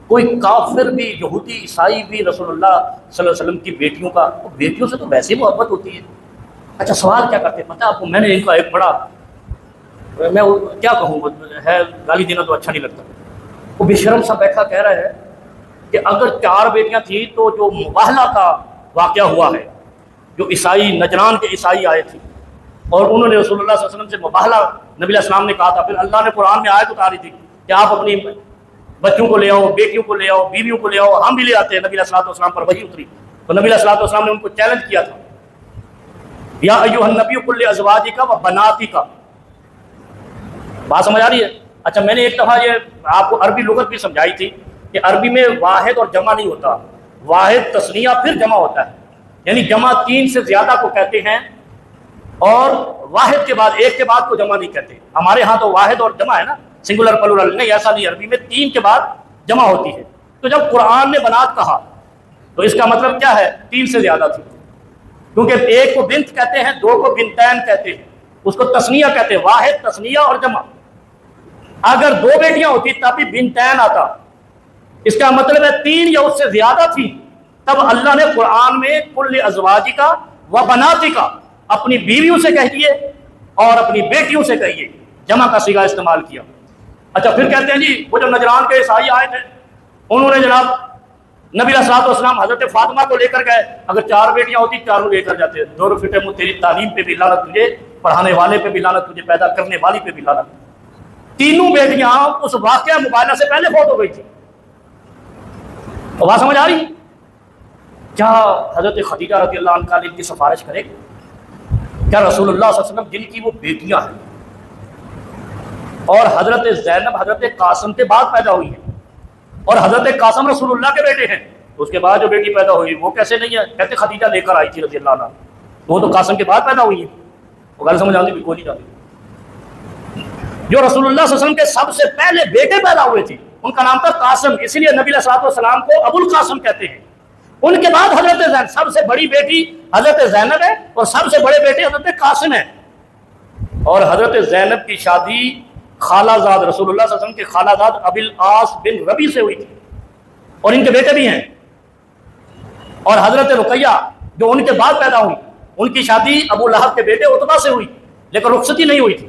A: کوئی کافر بھی، یہودی عیسائی بھی رسول اللہ صلی اللہ علیہ وسلم کی بیٹیوں کا، بیٹیوں سے تو ویسے ہی محبت ہوتی ہے۔ اچھا سوال کیا کرتے ہیں پتہ آپ کو، میں نے ان کا ایک بڑا، میں کیا کہوں، ہے گالی دینا تو اچھا نہیں لگتا، وہ بے شرم سا بیٹھا کہہ رہا ہے کہ اگر 4 بیٹیاں تھیں تو جو مباہلہ کا واقعہ ہوا ہے، جو عیسائی نجران کے عیسائی آئے تھے اور انہوں نے رسول اللہ صلی اللہ علیہ وسلم سے مباہلہ نبی علیہ السلام نے کہا تھا، پھر اللہ نے قرآن میں آیت اتاری تھی کہ آپ اپنی بچوں کو لے آؤ، بیٹیوں کو لے آؤ، بیویوں کو لے آؤ، ہم بھی لے آتے ہیں۔ نبی علیہ الصلوۃ والسلام پر وحی اتری تو نبی علیہ الصلوۃ والسلام نے ان کو چیلنج کیا تھا، یا ایھا النبی قل لازواجک و بناتک، بات سمجھ آ رہی ہے؟ اچھا میں نے ایک دفعہ یہ آپ کو عربی لغت بھی سمجھائی تھی کہ عربی میں واحد اور جمع نہیں ہوتا، واحد تثنیہ پھر جمع ہوتا ہے، یعنی جمع 3 سے زیادہ کو کہتے ہیں، اور واحد کے بعد ایک کے بعد کو جمع نہیں کہتے۔ ہمارے ہاں تو واحد اور جمع ہے نا، سنگولر پلورل، نہیں ایسا نہیں، عربی میں 3 کے بعد جمع ہوتی ہے۔ تو جب قرآن نے بنات کہا تو اس کا مطلب کیا ہے، 3 سے زیادہ تھی، کیونکہ ایک کو بنت کہتے ہیں، 2 کو بنتین کہتے ہیں، اس کو تثنیہ کہتے ہیں، واحد تثنیہ اور جمع۔ اگر 2 بیٹیاں ہوتی تب بھی بنتین آتا، اس کا مطلب ہے 3 یا اس سے زیادہ تھی، تب اللہ نے قرآن میں کل ازواجک و بناتک، اپنی بیویوں سے کہیے اور اپنی بیٹیوں سے کہیے، جمع کا صیغہ استعمال کیا۔ اچھا پھر کہتے ہیں جی وہ جو نجران کے عیسائی آئے تھے، انہوں نے جناب نبی علیہ الصلوۃ والسلام حضرت فاطمہ کو لے کر گئے، اگر 4 بیٹیاں ہوتی 4 لے کر جاتے، دور فٹے مجھ تیری تعلیم پہ بھی لعنت تجھے، پڑھانے والے پہ بھی لعنت تجھے، پیدا کرنے والی پہ بھی لعنت۔ 3 بیٹیاں اس واقعہ مباہلہ سے پہلے فوت ہو گئی تھی۔ بات سمجھ آ رہی؟ کیا حضرت خدیجہ رضی اللہ عنہ ان کی سفارش کرے گی؟ کیا رسول اللہ صلی اللہ علیہ وسلم جن کی وہ بیٹیاں ہیں، اور حضرت زینب حضرت قاسم کے بعد پیدا ہوئی ہیں، اور حضرت قاسم رسول اللہ کے بیٹے ہیں، اس کے بعد جو بیٹی پیدا ہوئی وہ کیسے نہیں ہے؟ کہتے خدیجہ لے کر آئی تھی رضی اللہ عنہ، وہ تو قاسم کے بعد پیدا ہوئی ہے. وہ گل سمجھ آتی؟ بالکل نہیں آتی. جو رسول اللہ صلی اللہ علیہ وسلم کے سب سے پہلے بیٹے پیدا ہوئے تھے ان کا نام تھا قاسم، اسی لیے نبی علیہ السلام کو ابو القاسم کہتے ہیں. ان کے بعد حضرت زینب، سب سے بڑی بیٹی حضرت زینب ہے اور سب سے بڑے بیٹے حضرت قاسم ہیں. اور حضرت زینب کی شادی خالہ زاد رسول اللہ صلی اللہ علیہ وسلم کے خالہ زاد ابی العاص بن ربی سے ہوئی تھی اور ان کے بیٹے بھی ہیں. اور حضرت رقیہ جو ان کے بعد پیدا ہوئی ان کی شادی ابو لہب کے بیٹے عتبہ سے ہوئی لیکن رخصتی نہیں ہوئی تھی.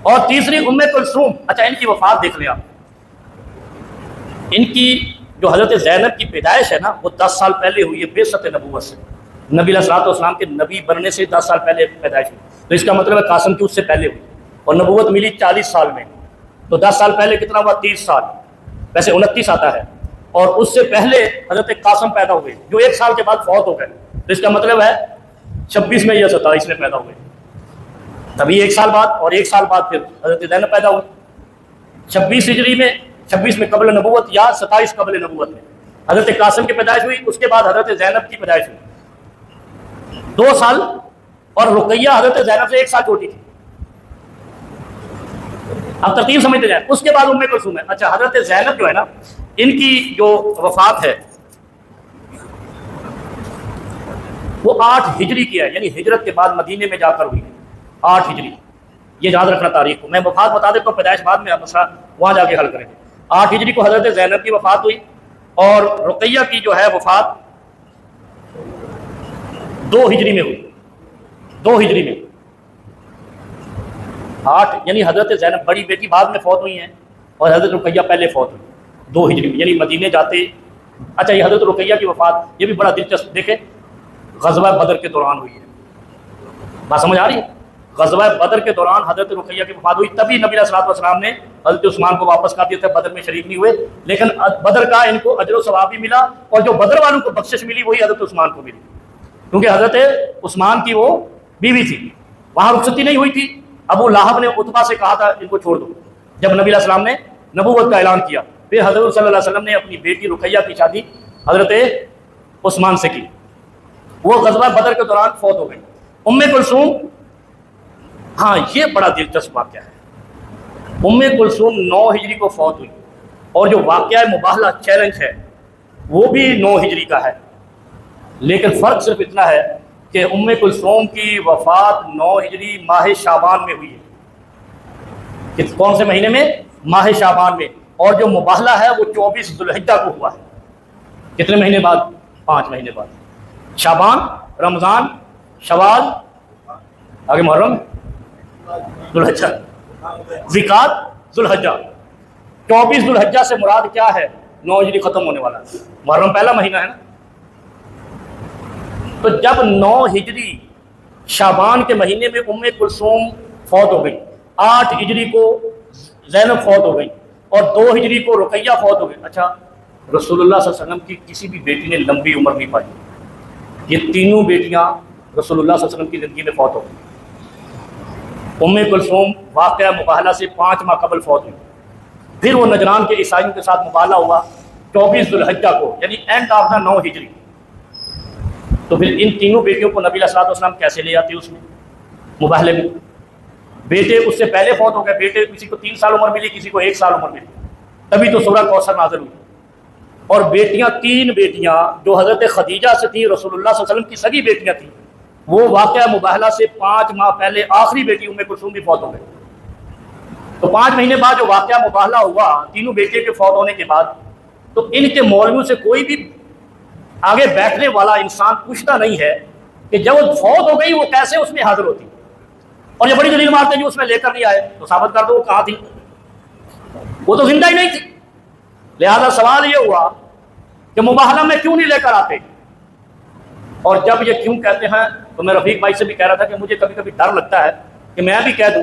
A: اور تیسری ام کلثوم. اچھا ان کی وفات دیکھ لیں آپ. ان کی جو حضرت زینب کی پیدائش ہے نا وہ 10 سال پہلے ہوئی ہے بعثت نبوت سے. نبی علیہ السلام کے نبی بننے سے 10 سال پہلے پیدائش ہوئی. تو اس کا مطلب ہے قاسم کی اس سے پہلے ہوئی اور نبوت ملی 40 سال میں. تو 10 سال پہلے کتنا ہوا؟ 30 سال. ویسے 29 آتا ہے. اور اس سے پہلے حضرت قاسم پیدا ہوئے جو 1 سال کے بعد فوت ہو گئے. تو اس کا مطلب ہے 26 میں یا 27 میں پیدا ہوئے. تبھی 1 سال بعد اور 1 سال بعد پھر حضرت زینب پیدا ہوئی. 26 ہجری میں، 26 میں قبل نبوت یا 27 قبل نبوت میں حضرت قاسم کی پیدائش ہوئی. اس کے بعد حضرت زینب کی پیدائش ہوئی 2 سال. اور رقیہ حضرت زینب سے 1 سال چھوٹی تھی. اب ترتیب سمجھتے جائیں. اس کے بعد ام کلثوم ہے. اچھا حضرت زینب جو ہے نا ان کی جو وفات ہے وہ 8 ہجری کی ہے، یعنی ہجرت کے بعد مدینے میں جا کر ہوئی ہے. 8 ہجری، یہ یاد رکھنا تاریخ کو. میں وفات بتا دیتا ہوں، پیدائش بعد میں مسئلہ وہاں جا کے حل کریں گے. 8 ہجری کو حضرت زینب کی وفات ہوئی اور رقیہ کی جو ہے وفات 2 ہجری میں ہوئی. 2 ہجری میں 8 یعنی حضرت زینب بڑی بیٹی بعد میں فوت ہوئی ہیں اور حضرت رقیہ پہلے فوت ہوئی 2 ہجری میں، یعنی مدینے جاتے. اچھا یہ حضرت رقیہ کی وفات یہ بھی بڑا دلچسپ دیکھیں غزوہ بدر کے دوران ہوئی ہے. بات سمجھ آ رہی ہے؟ غزوہ بدر کے دوران حضرت رقیہ کی وفات ہوئی. تبھی نبی علیہ السلام نے حضرت عثمان کو واپس کر دیا تھا. بدر میں شریک نہیں ہوئے لیکن بدر کا ان کو اجر و ثواب بھی ملا اور جو بدر والوں کو بخشش ملی وہی حضرت عثمان کو ملی کیونکہ حضرت عثمان کی وہ بیوی تھی. وہاں رخصتی نہیں ہوئی تھی. ابو لہب نے عتبہ سے کہا تھا ان کو چھوڑ دو. جب نبی علیہ السلام نے نبوت کا اعلان کیا پھر حضرت صلی اللہ علیہ وسلم نے اپنی بیٹی رقیہ کی شادی حضرت عثمان سے کی. وہ غزوہ بدر کے دوران فوت ہو گئی. ام کلثوم، ہاں یہ بڑا دلچسپ واقعہ ہے. ام کلثوم 9 ہجری کو فوت ہوئی اور جو واقعہ مباہلہ چیلنج ہے وہ بھی 9 ہجری کا ہے. لیکن فرق صرف اتنا ہے کہ ام کلثوم کی وفات 9 ہجری ماہ شعبان میں ہوئی ہے. کون سے مہینے میں؟ ماہ شعبان میں. اور جو مباہلہ ہے وہ 24 ذوالحجہ کو ہوا ہے. کتنے مہینے بعد؟ 5 مہینے بعد. شعبان، رمضان، شوال، آگے محرم، ذوالحجہ، ذوالقعدہ، ذوالحجہ. 24 ذوالحجہ سے مراد کیا ہے؟ 9 ہجری ختم ہونے والا ہے. محرم پہلا مہینہ ہے نا. تو جب 9 ہجری شعبان کے مہینے میں ام کلثوم فوت ہو گئی، 8 ہجری کو زینب فوت ہو گئی اور 2 ہجری کو رقیہ فوت ہو گئی. اچھا رسول اللہ صلی اللہ علیہ وسلم کی کسی بھی بیٹی نے لمبی عمر نہیں پائی. یہ تینوں بیٹیاں رسول اللہ صلی اللہ علیہ وسلم کی زندگی میں فوت ہو گئی. ام کلثوم واقعہ مباہلہ سے 5 ماہ قبل فوت ہوئی. پھر وہ نجران کے عیسائیوں کے ساتھ مباہلہ ہوا 24 ذوالحجہ کو، یعنی اینڈ آف دا 9 ہجری. تو پھر ان تینوں بیٹیوں کو نبی علیہ السلام کیسے لے آتے اس میں مباہلے میں؟ بیٹے اس سے پہلے فوت ہو گئے. بیٹے کسی کو 3 سال عمر ملی، کسی کو 1 سال عمر ملی. تبھی تو سورہ کوثر نازل ہوئی. اور بیٹیاں 3 بیٹیاں جو حضرت خدیجہ سے تھیں، رسول اللہ صلی اللہ علیہ وسلم کی سگی بیٹیاں تھیں، وہ واقعہ مباہلہ سے 5 ماہ پہلے آخری بیٹی ام کلثوم بھی فوت ہو گئی. تو 5 مہینے بعد جو واقعہ مباہلہ ہوا تینوں بیٹے کے فوت ہونے کے بعد، تو ان کے مولویوں سے کوئی بھی آگے بیٹھنے والا انسان پوچھتا نہیں ہے کہ جب وہ فوت ہو گئی وہ کیسے اس میں حاضر ہوتی. اور یہ بڑی دلیل مارتے جو اس میں لے کر نہیں آئے تو ثابت کر دو وہ کہاں تھی. وہ تو زندہ ہی نہیں تھی. لہذا سوال یہ ہوا کہ مباہلہ میں کیوں نہیں لے کر آتے. اور جب یہ کیوں کہتے ہیں تو میں رفیق بھائی سے بھی کہہ رہا تھا کہ مجھے کبھی کبھی ڈر لگتا ہے کہ میں بھی کہہ دوں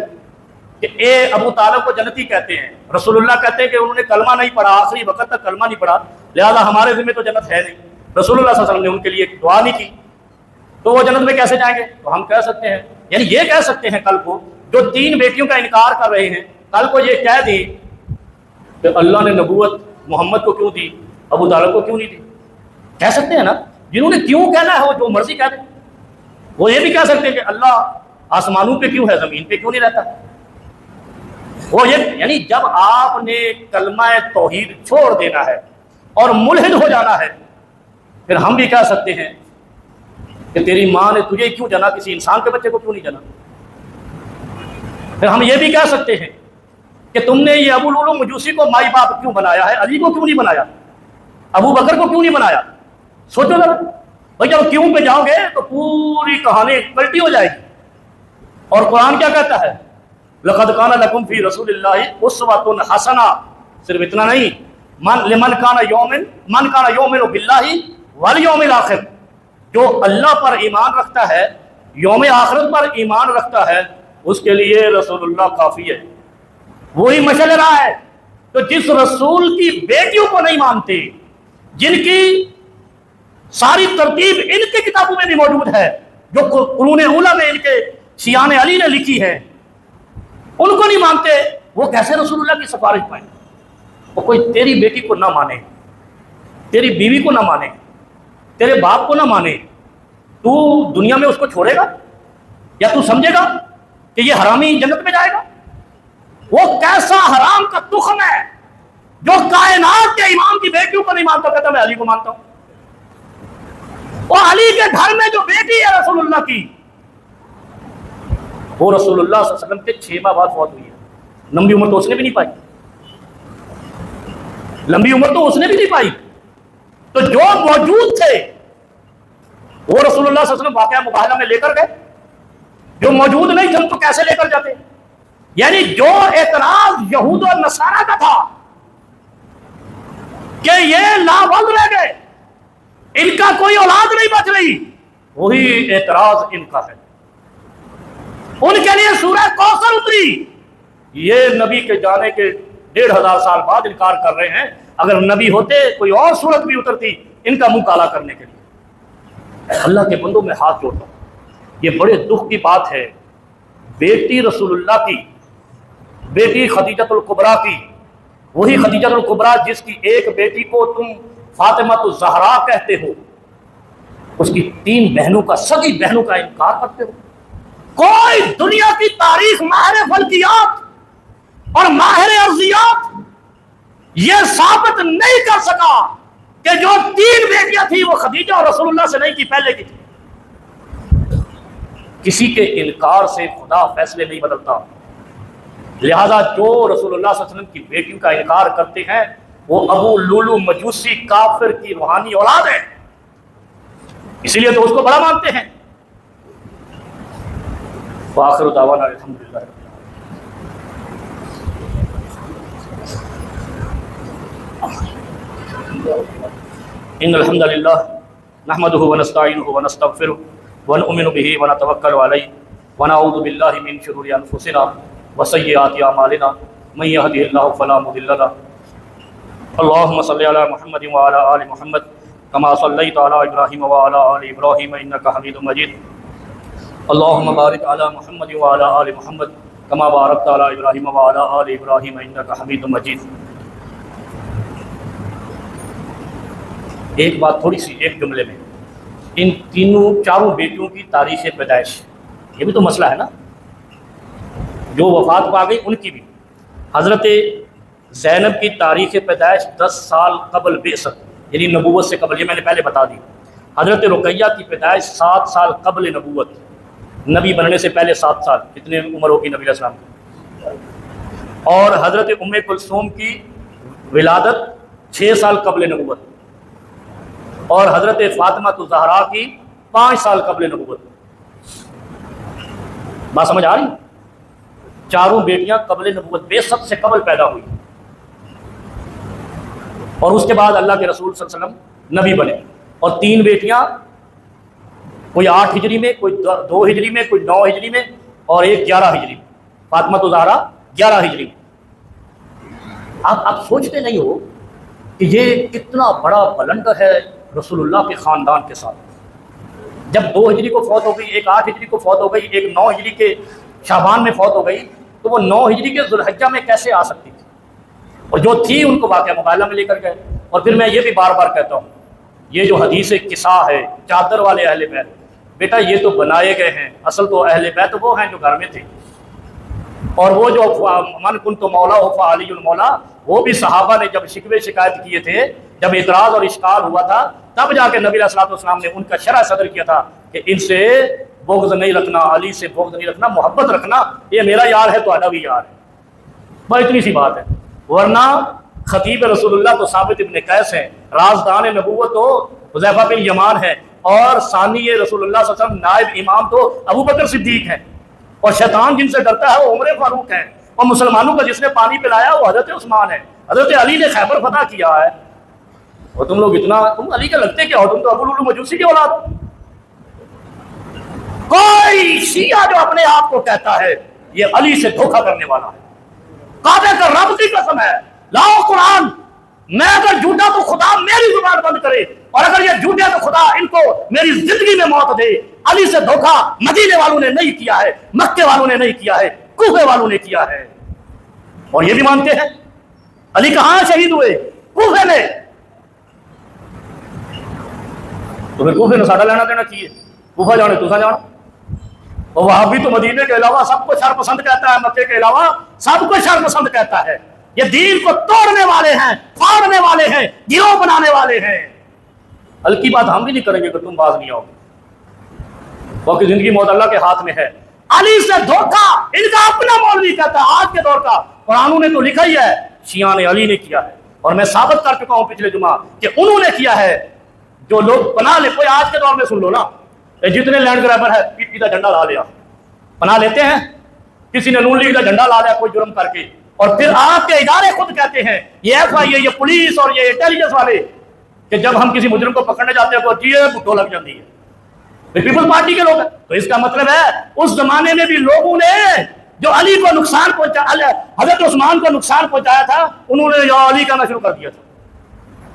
A: کہ اے ابو طالب کو جنتی کہتے ہیں. رسول اللہ کہتے ہیں کہ انہوں نے کلمہ نہیں پڑھا، آخری وقت تک کلمہ نہیں پڑھا، لہذا ہمارے ذمہ تو جنت ہے نہیں. رسول اللہ صلی اللہ علیہ وسلم نے ان کے لیے دعا نہیں کی تو وہ جنت میں کیسے جائیں گے؟ تو ہم کہہ سکتے ہیں، یعنی یہ کہہ سکتے ہیں کل کو جو 3 بیٹیوں کا انکار کر رہے ہیں، کل کو یہ کہہ دیں کہ اللہ نے نبوت محمد کو کیوں دی، ابو طالب کو کیوں نہیں دی. کہہ سکتے ہیں نا، جنہوں نے کیوں کہنا ہے وہ جو مرضی کہہ دیں. وہ یہ بھی کہہ سکتے ہیں کہ اللہ آسمانوں پہ کیوں ہے، زمین پہ کیوں نہیں رہتا. وہ یہ یعنی جب آپ نے کلمہ توحید چھوڑ دینا ہے اور ملحد ہو جانا ہے، پھر ہم بھی کہہ سکتے ہیں کہ تیری ماں نے تجھے کیوں جنا، کسی انسان کے بچے کو کیوں نہیں جنا. پھر ہم یہ بھی کہہ سکتے ہیں کہ تم نے یہ ابو العلوم مجوسی کو مائی باپ کیوں بنایا ہے، علی کو کیوں نہیں بنایا، ابو بکر کو کیوں نہیں بنایا. سوچو ذرا بھائی، جب کیوں پہ جاؤ گے تو پوری کہانی پلٹی ہو جائے گی. اور قرآن کیا کہتا ہے، لقد کان لکم فی رسول اللہ اسوۃ حسنہ. صرف اتنا نہیں، من کان یؤمن باللہ والیوم الاخر، جو اللہ پر ایمان رکھتا ہے، یوم آخرت پر ایمان رکھتا ہے، اس کے لیے رسول اللہ کافی ہے. وہی مشعل راہ ہے. تو جس رسول کی بیٹیوں کو نہیں مانتے، جن کی ساری ترتیب ان کی کتابوں میں بھی موجود ہے، جو قرون اولیٰ میں ان کے شیعان علی نے لکھی ہے، ان کو نہیں مانتے، وہ کیسے رسول اللہ کی سفارش پائیں. وہ کوئی تیری بیٹی کو نہ مانے، تیری بیوی کو نہ مانے، تیرے باپ کو نہ مانے، تو دنیا میں اس کو چھوڑے گا یا تو سمجھے گا کہ یہ حرامی جنت میں جائے گا؟ وہ کیسا حرام کا تخم ہے جو کائنات کے امام کی بیٹیوں کو نہیں مانتا، کہتا میں علی کو مانتا ہوں. وہ علی کے گھر میں جو بیٹی ہے رسول اللہ کی، وہ رسول اللہ صلی اللہ علیہ وسلم کے 6 ماہ بعد فوت ہوئی ہے. لمبی عمر تو اس نے بھی نہیں پائی، لمبی عمر تو اس نے بھی نہیں پائی. تو جو موجود تھے وہ رسول اللہ صلی اللہ علیہ وسلم واقعہ مباہلہ میں لے کر گئے، جو موجود نہیں تھے ان کو کیسے لے کر جاتے. یعنی جو اعتراض یہود و نصارہ کا تھا کہ یہ لاول رہ گئے، ان کا کوئی اولاد نہیں بچ رہی، وہی اعتراض ان کا ہے. ان کے لیے سورہ کوثر اتری. یہ نبی کے جانے کے 1500 سال بعد انکار کر رہے ہیں. اگر نبی ہوتے کوئی اور صورت بھی اترتی ان کا منہ کالا کرنے کے لیے. اللہ کے بندوں میں ہاتھ جوڑتا ہوں، یہ بڑے دکھ کی بات ہے. بیٹی رسول اللہ کی، بیٹی خدیجۃ الکبریٰ کی، وہی خدیجۃ الکبریٰ جس کی ایک بیٹی کو تم فاطمہ الزہرا کہتے ہو، اس کی 3 بہنوں کا، سگی بہنوں کا انکار کرتے ہو. کوئی دنیا کی تاریخ ماہر فلکیات اور ماہر ارضیات یہ ثابت نہیں کر سکا کہ جو 3 بیٹیاں تھیں وہ خدیجہ اور رسول اللہ سے نہیں کی، پہلے کی تھی. کسی کے انکار سے خدا فیصلے نہیں بدلتا. لہذا جو رسول اللہ صلی اللہ علیہ وسلم کی بیٹیوں کا انکار کرتے ہیں وہ ابو لولو مجوسی کافر کی روحانی اولاد ہے، اسی لیے تو اس کو بڑا مانتے ہیں. وآخر دعوانا الحمدللہ. ان الحمد للہ نحمده ونستعینه ونستغفره ونؤمن به ونتوکل علیہ ونعوذ باللہ من شرور انفسنا وسیئات اعمالنا من یهده اللہ فلا مضل له. اللهم صل علی محمد وعلى آل محمد كما صلیت علی ابراہیم وعلى آل ابراہیم انک حمید مجید. اللهم بارک علی محمد وعلى آل محمد كما بارکت علی ابراہیم وعلى آل ابراہیم انک حمید مجید. ایک بات تھوڑی سی ایک جملے میں، ان چاروں بیٹیوں کی تاریخ پیدائش، یہ بھی تو مسئلہ ہے نا. جو وفات پا گئی ان کی بھی. حضرت زینب کی تاریخ پیدائش 10 سال قبل بعثت، یعنی نبوت سے قبل، یہ میں نے پہلے بتا دی. حضرت رقیہ کی پیدائش 7 سال قبل نبوت، نبی بننے سے پہلے 7 سال. کتنے عمر ہوگی نبی علیہ السلام. اور حضرت ام کلثوم کی ولادت 6 سال قبل نبوت، اور حضرت فاطمہ الزہرا کی 5 سال قبل نبوت. بات سمجھ آ رہی؟ چاروں بیٹیاں قبل نبوت، بعثت سے قبل پیدا ہوئی، اور اس کے بعد اللہ کے رسول صلی اللہ علیہ وسلم نبی بنے. اور 3 بیٹیاں، کوئی 8 ہجری میں، کوئی 2 ہجری میں، کوئی 9 ہجری میں، اور ایک 11 ہجری میں. فاطمہ الزہرا 11 ہجری میں. آپ سوچتے نہیں ہو کہ یہ کتنا بڑا بلنڈر ہے رسول اللہ کے خاندان کے ساتھ. جب 2 ہجری کو فوت ہو گئی، ایک 8 ہجری کو فوت ہو گئی، ایک 9 ہجری کے شعبان میں فوت ہو گئی، تو وہ 9 ہجری کے ذوالحجہ میں کیسے آ سکتی تھی؟ اور جو تھی ان کو واقعہ مباہلہ میں لے کر گئے. اور پھر میں یہ بھی بار بار کہتا ہوں یہ جو حدیث قصہ ہے چادر والے اہل بیت، بیٹا یہ تو بنائے گئے ہیں، اصل تو اہل بیت وہ ہیں جو گھر میں تھے، اور وہ جو من کنت مولا ہو فعلی المولا، وہ بھی صحابہ نے جب شکوے شکایت کیے تھے، جب اعتراض اور اشکال ہوا تھا، تب جا کے نبی علیہ الصلوۃ والسلام نے ان کا شرح صدر کیا تھا کہ ان سے بغض نہیں رکھنا، علی سے بغض نہیں رکھنا، محبت رکھنا، یہ میرا یار ہے تو بھی یار ہے، بس اتنی سی بات ہے۔ ورنہ خطیب رسول اللہ تو ثابت ابن قیس ہیں، رازدان نبوت تو حذیفہ بن یمان ہے، اور ثانی رسول اللہ صلی اللہ علیہ وسلم نائب امام تو ابو بکر صدیق ہیں، اور شیطان جن سے ڈرتا ہے وہ عمر فاروق ہے، اور مسلمانوں کا جس نے پانی پلایا وہ حضرت عثمان ہے، حضرت علی نے خیبر فتح کیا ہے، اور تم لوگ اتنا، تم علی کے لگتے کیا ہو؟ تم تو ابو لولو مجوسی کی اولاد ہو۔ کوئی شیعہ جو اپنے آپ کو کہتا ہے یہ علی سے دھوکہ کرنے والا ہے، کعبے کا رب کی قسم ہے، لاؤ قرآن، میں اگر جھوٹا تو خدا میری زبان بند کرے، اور اگر یہ جھوٹے تو خدا ان کو میری زندگی میں موت دے۔ علی سے دھوکہ مدینے والوں نے نہیں کیا ہے، مکے والوں نے نہیں کیا ہے، کوفے والوں نے کیا ہے، اور یہ بھی مانتے ہیں علی کہاں شہید ہوئے؟ کوفے میں۔ تمہیں کوفے نے ساڈا لینا دینا کیے، کوفہ جانے تو جانا، اور وہاں بھی تو مدینے کے علاوہ سب کو شر پسند کہتا ہے، مکے کے علاوہ سب کو شر پسند کہتا ہے، یہ دین کو توڑنے والے ہیں، پھاڑنے والے ہیں، گروہ بنانے والے ہیں۔ ہلکی بات ہم بھی نہیں کریں گے کہ تم باز نہیں آؤ، باقی زندگی موت اللہ کے ہاتھ میں ہے۔ علی سے دھوکہ ان کا اپنا مولوی کہتا ہے، آج کے دور کا، قرآن نے تو لکھا ہی ہے شیعہ نے علی نے کیا ہے، اور میں ثابت کر چکا ہوں پچھلے جمعہ کہ انہوں نے کیا ہے۔ جو لوگ پناہ لے، کوئی آج کے دور میں سن لو نا، جتنے لینڈ گریبر ہے پیٹ پیتا جھنڈا لا لیا، پناہ لیتے ہیں، کسی نے نون لیگ کا جھنڈا لا لیا کوئی جرم کر کے، اور پھر آپ کے ادارے خود کہتے ہیں، یہ ایف آئی اے، یہ پولیس اور یہ انٹیلیجنس والے، کہ جب ہم کسی مجرم کو پکڑنے جاتے ہیں تو بٹو لگ جاتی ہے، پیپلز پارٹی کے لوگ ہیں۔ تو اس کا مطلب ہے اس زمانے میں بھی لوگوں نے جو علی کو نقصان پہنچایا، حضرت عثمان کو نقصان پہنچایا تھا، انہوں نے یا علی کہنا شروع کر دیا تھا۔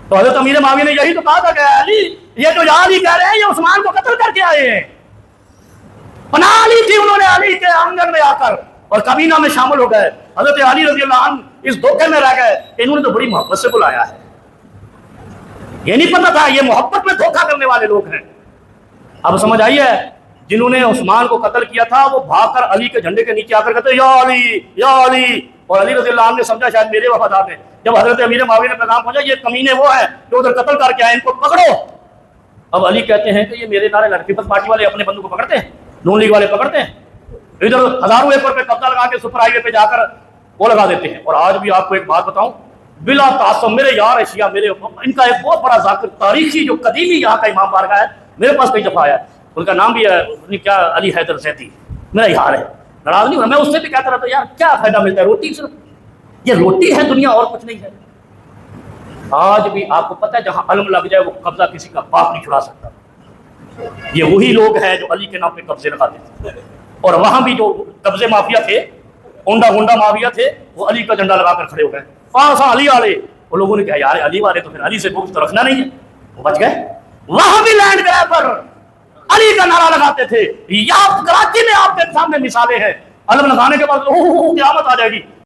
A: تو حضرت امیر معاویہ نے یہی تو کہا تھا کہ علی، یہ جو یا علی کہہ رہے ہیں یہ عثمان کو قتل کر کے آئے ہیں، پناہ لی تھی انہوں نے علی کے آنگن میں آ کر، اور کابینہ میں شامل ہو گئے۔ حضرت علی رضی اللہ عنہ اس دھوکے میں رہ گئے، انہوں نے تو بڑی محبت سے بلایا ہے، یہ نہیں پتا تھا یہ محبت میں دھوکہ کرنے والے لوگ ہیں۔ اب سمجھ آئی ہے؟ جنہوں نے عثمان کو قتل کیا تھا وہ بھاگ کر علی کے جھنڈے کے نیچے آ کر کہتے یا علی یا علی، اور علی رضی اللہ عنہ نے سمجھا شاید میرے وفادار ہیں۔ جب حضرت امیر معاویہ نے پیغام پہنچا یہ کمینے وہ ہیں جو ادھر قتل کر کے آئے، ان کو پکڑو۔ اب علی کہتے ہیں کہ یہ میرے نعرے لگے، پیپلز پارٹی والے اپنے بندوں کو پکڑتے ہیں، نون لیگ والے پکڑتے ہیں، ادھر ہزاروں ایکڑ پہ قبضہ لگا کے سپر ہائی وے پہ جا کر وہ لگا دیتے ہیں۔ اور آج بھی آپ کو ایک بات بتاؤں، بلا تعصب، میرے یار ہے شیعہ، میرے ان کا ایک بہت بڑا ذاکر تاریخی جو قدیمی یہاں کا امام بارگاہ ہے، میرے پاس کئی دفعہ آیا، ان کا نام بھی ہے کیا علی حیدر زیدی، میرا یار ہے، ناراض نہیں ہوں، میں اس سے بھی کہتا رہتا یار کیا فائدہ ملتا ہے، روٹی صرف یہ روٹی ہے، دنیا اور کچھ نہیں ہے۔ آج بھی آپ کو پتہ ہے جہاں علم لگ جائے وہ قبضہ کسی کا باپ نہیں چھڑا سکتا، یہ وہی لوگ ہیں جو علی کے نام پہ قبضے لگاتے تھے، اور وہاں بھی جو قبضے مافیا تھے، ہونڈا مافیا تھے، وہ علی کا جھنڈا لگا کر کھڑے ہو گئے، پاس علی والے، وہ لوگوں نے کہا یار علی والے تو پھر علی سے بغض تو رکھنا نہیں ہے، وہ بچ گئے۔ وہاں بھی لینڈ گئے پر علی کا نعرہ لگاتے تھے، یا کراچی میں آپ کے سامنے مثالیں ہیں، علم لگانے کے بعد قیامت آ جائے گی،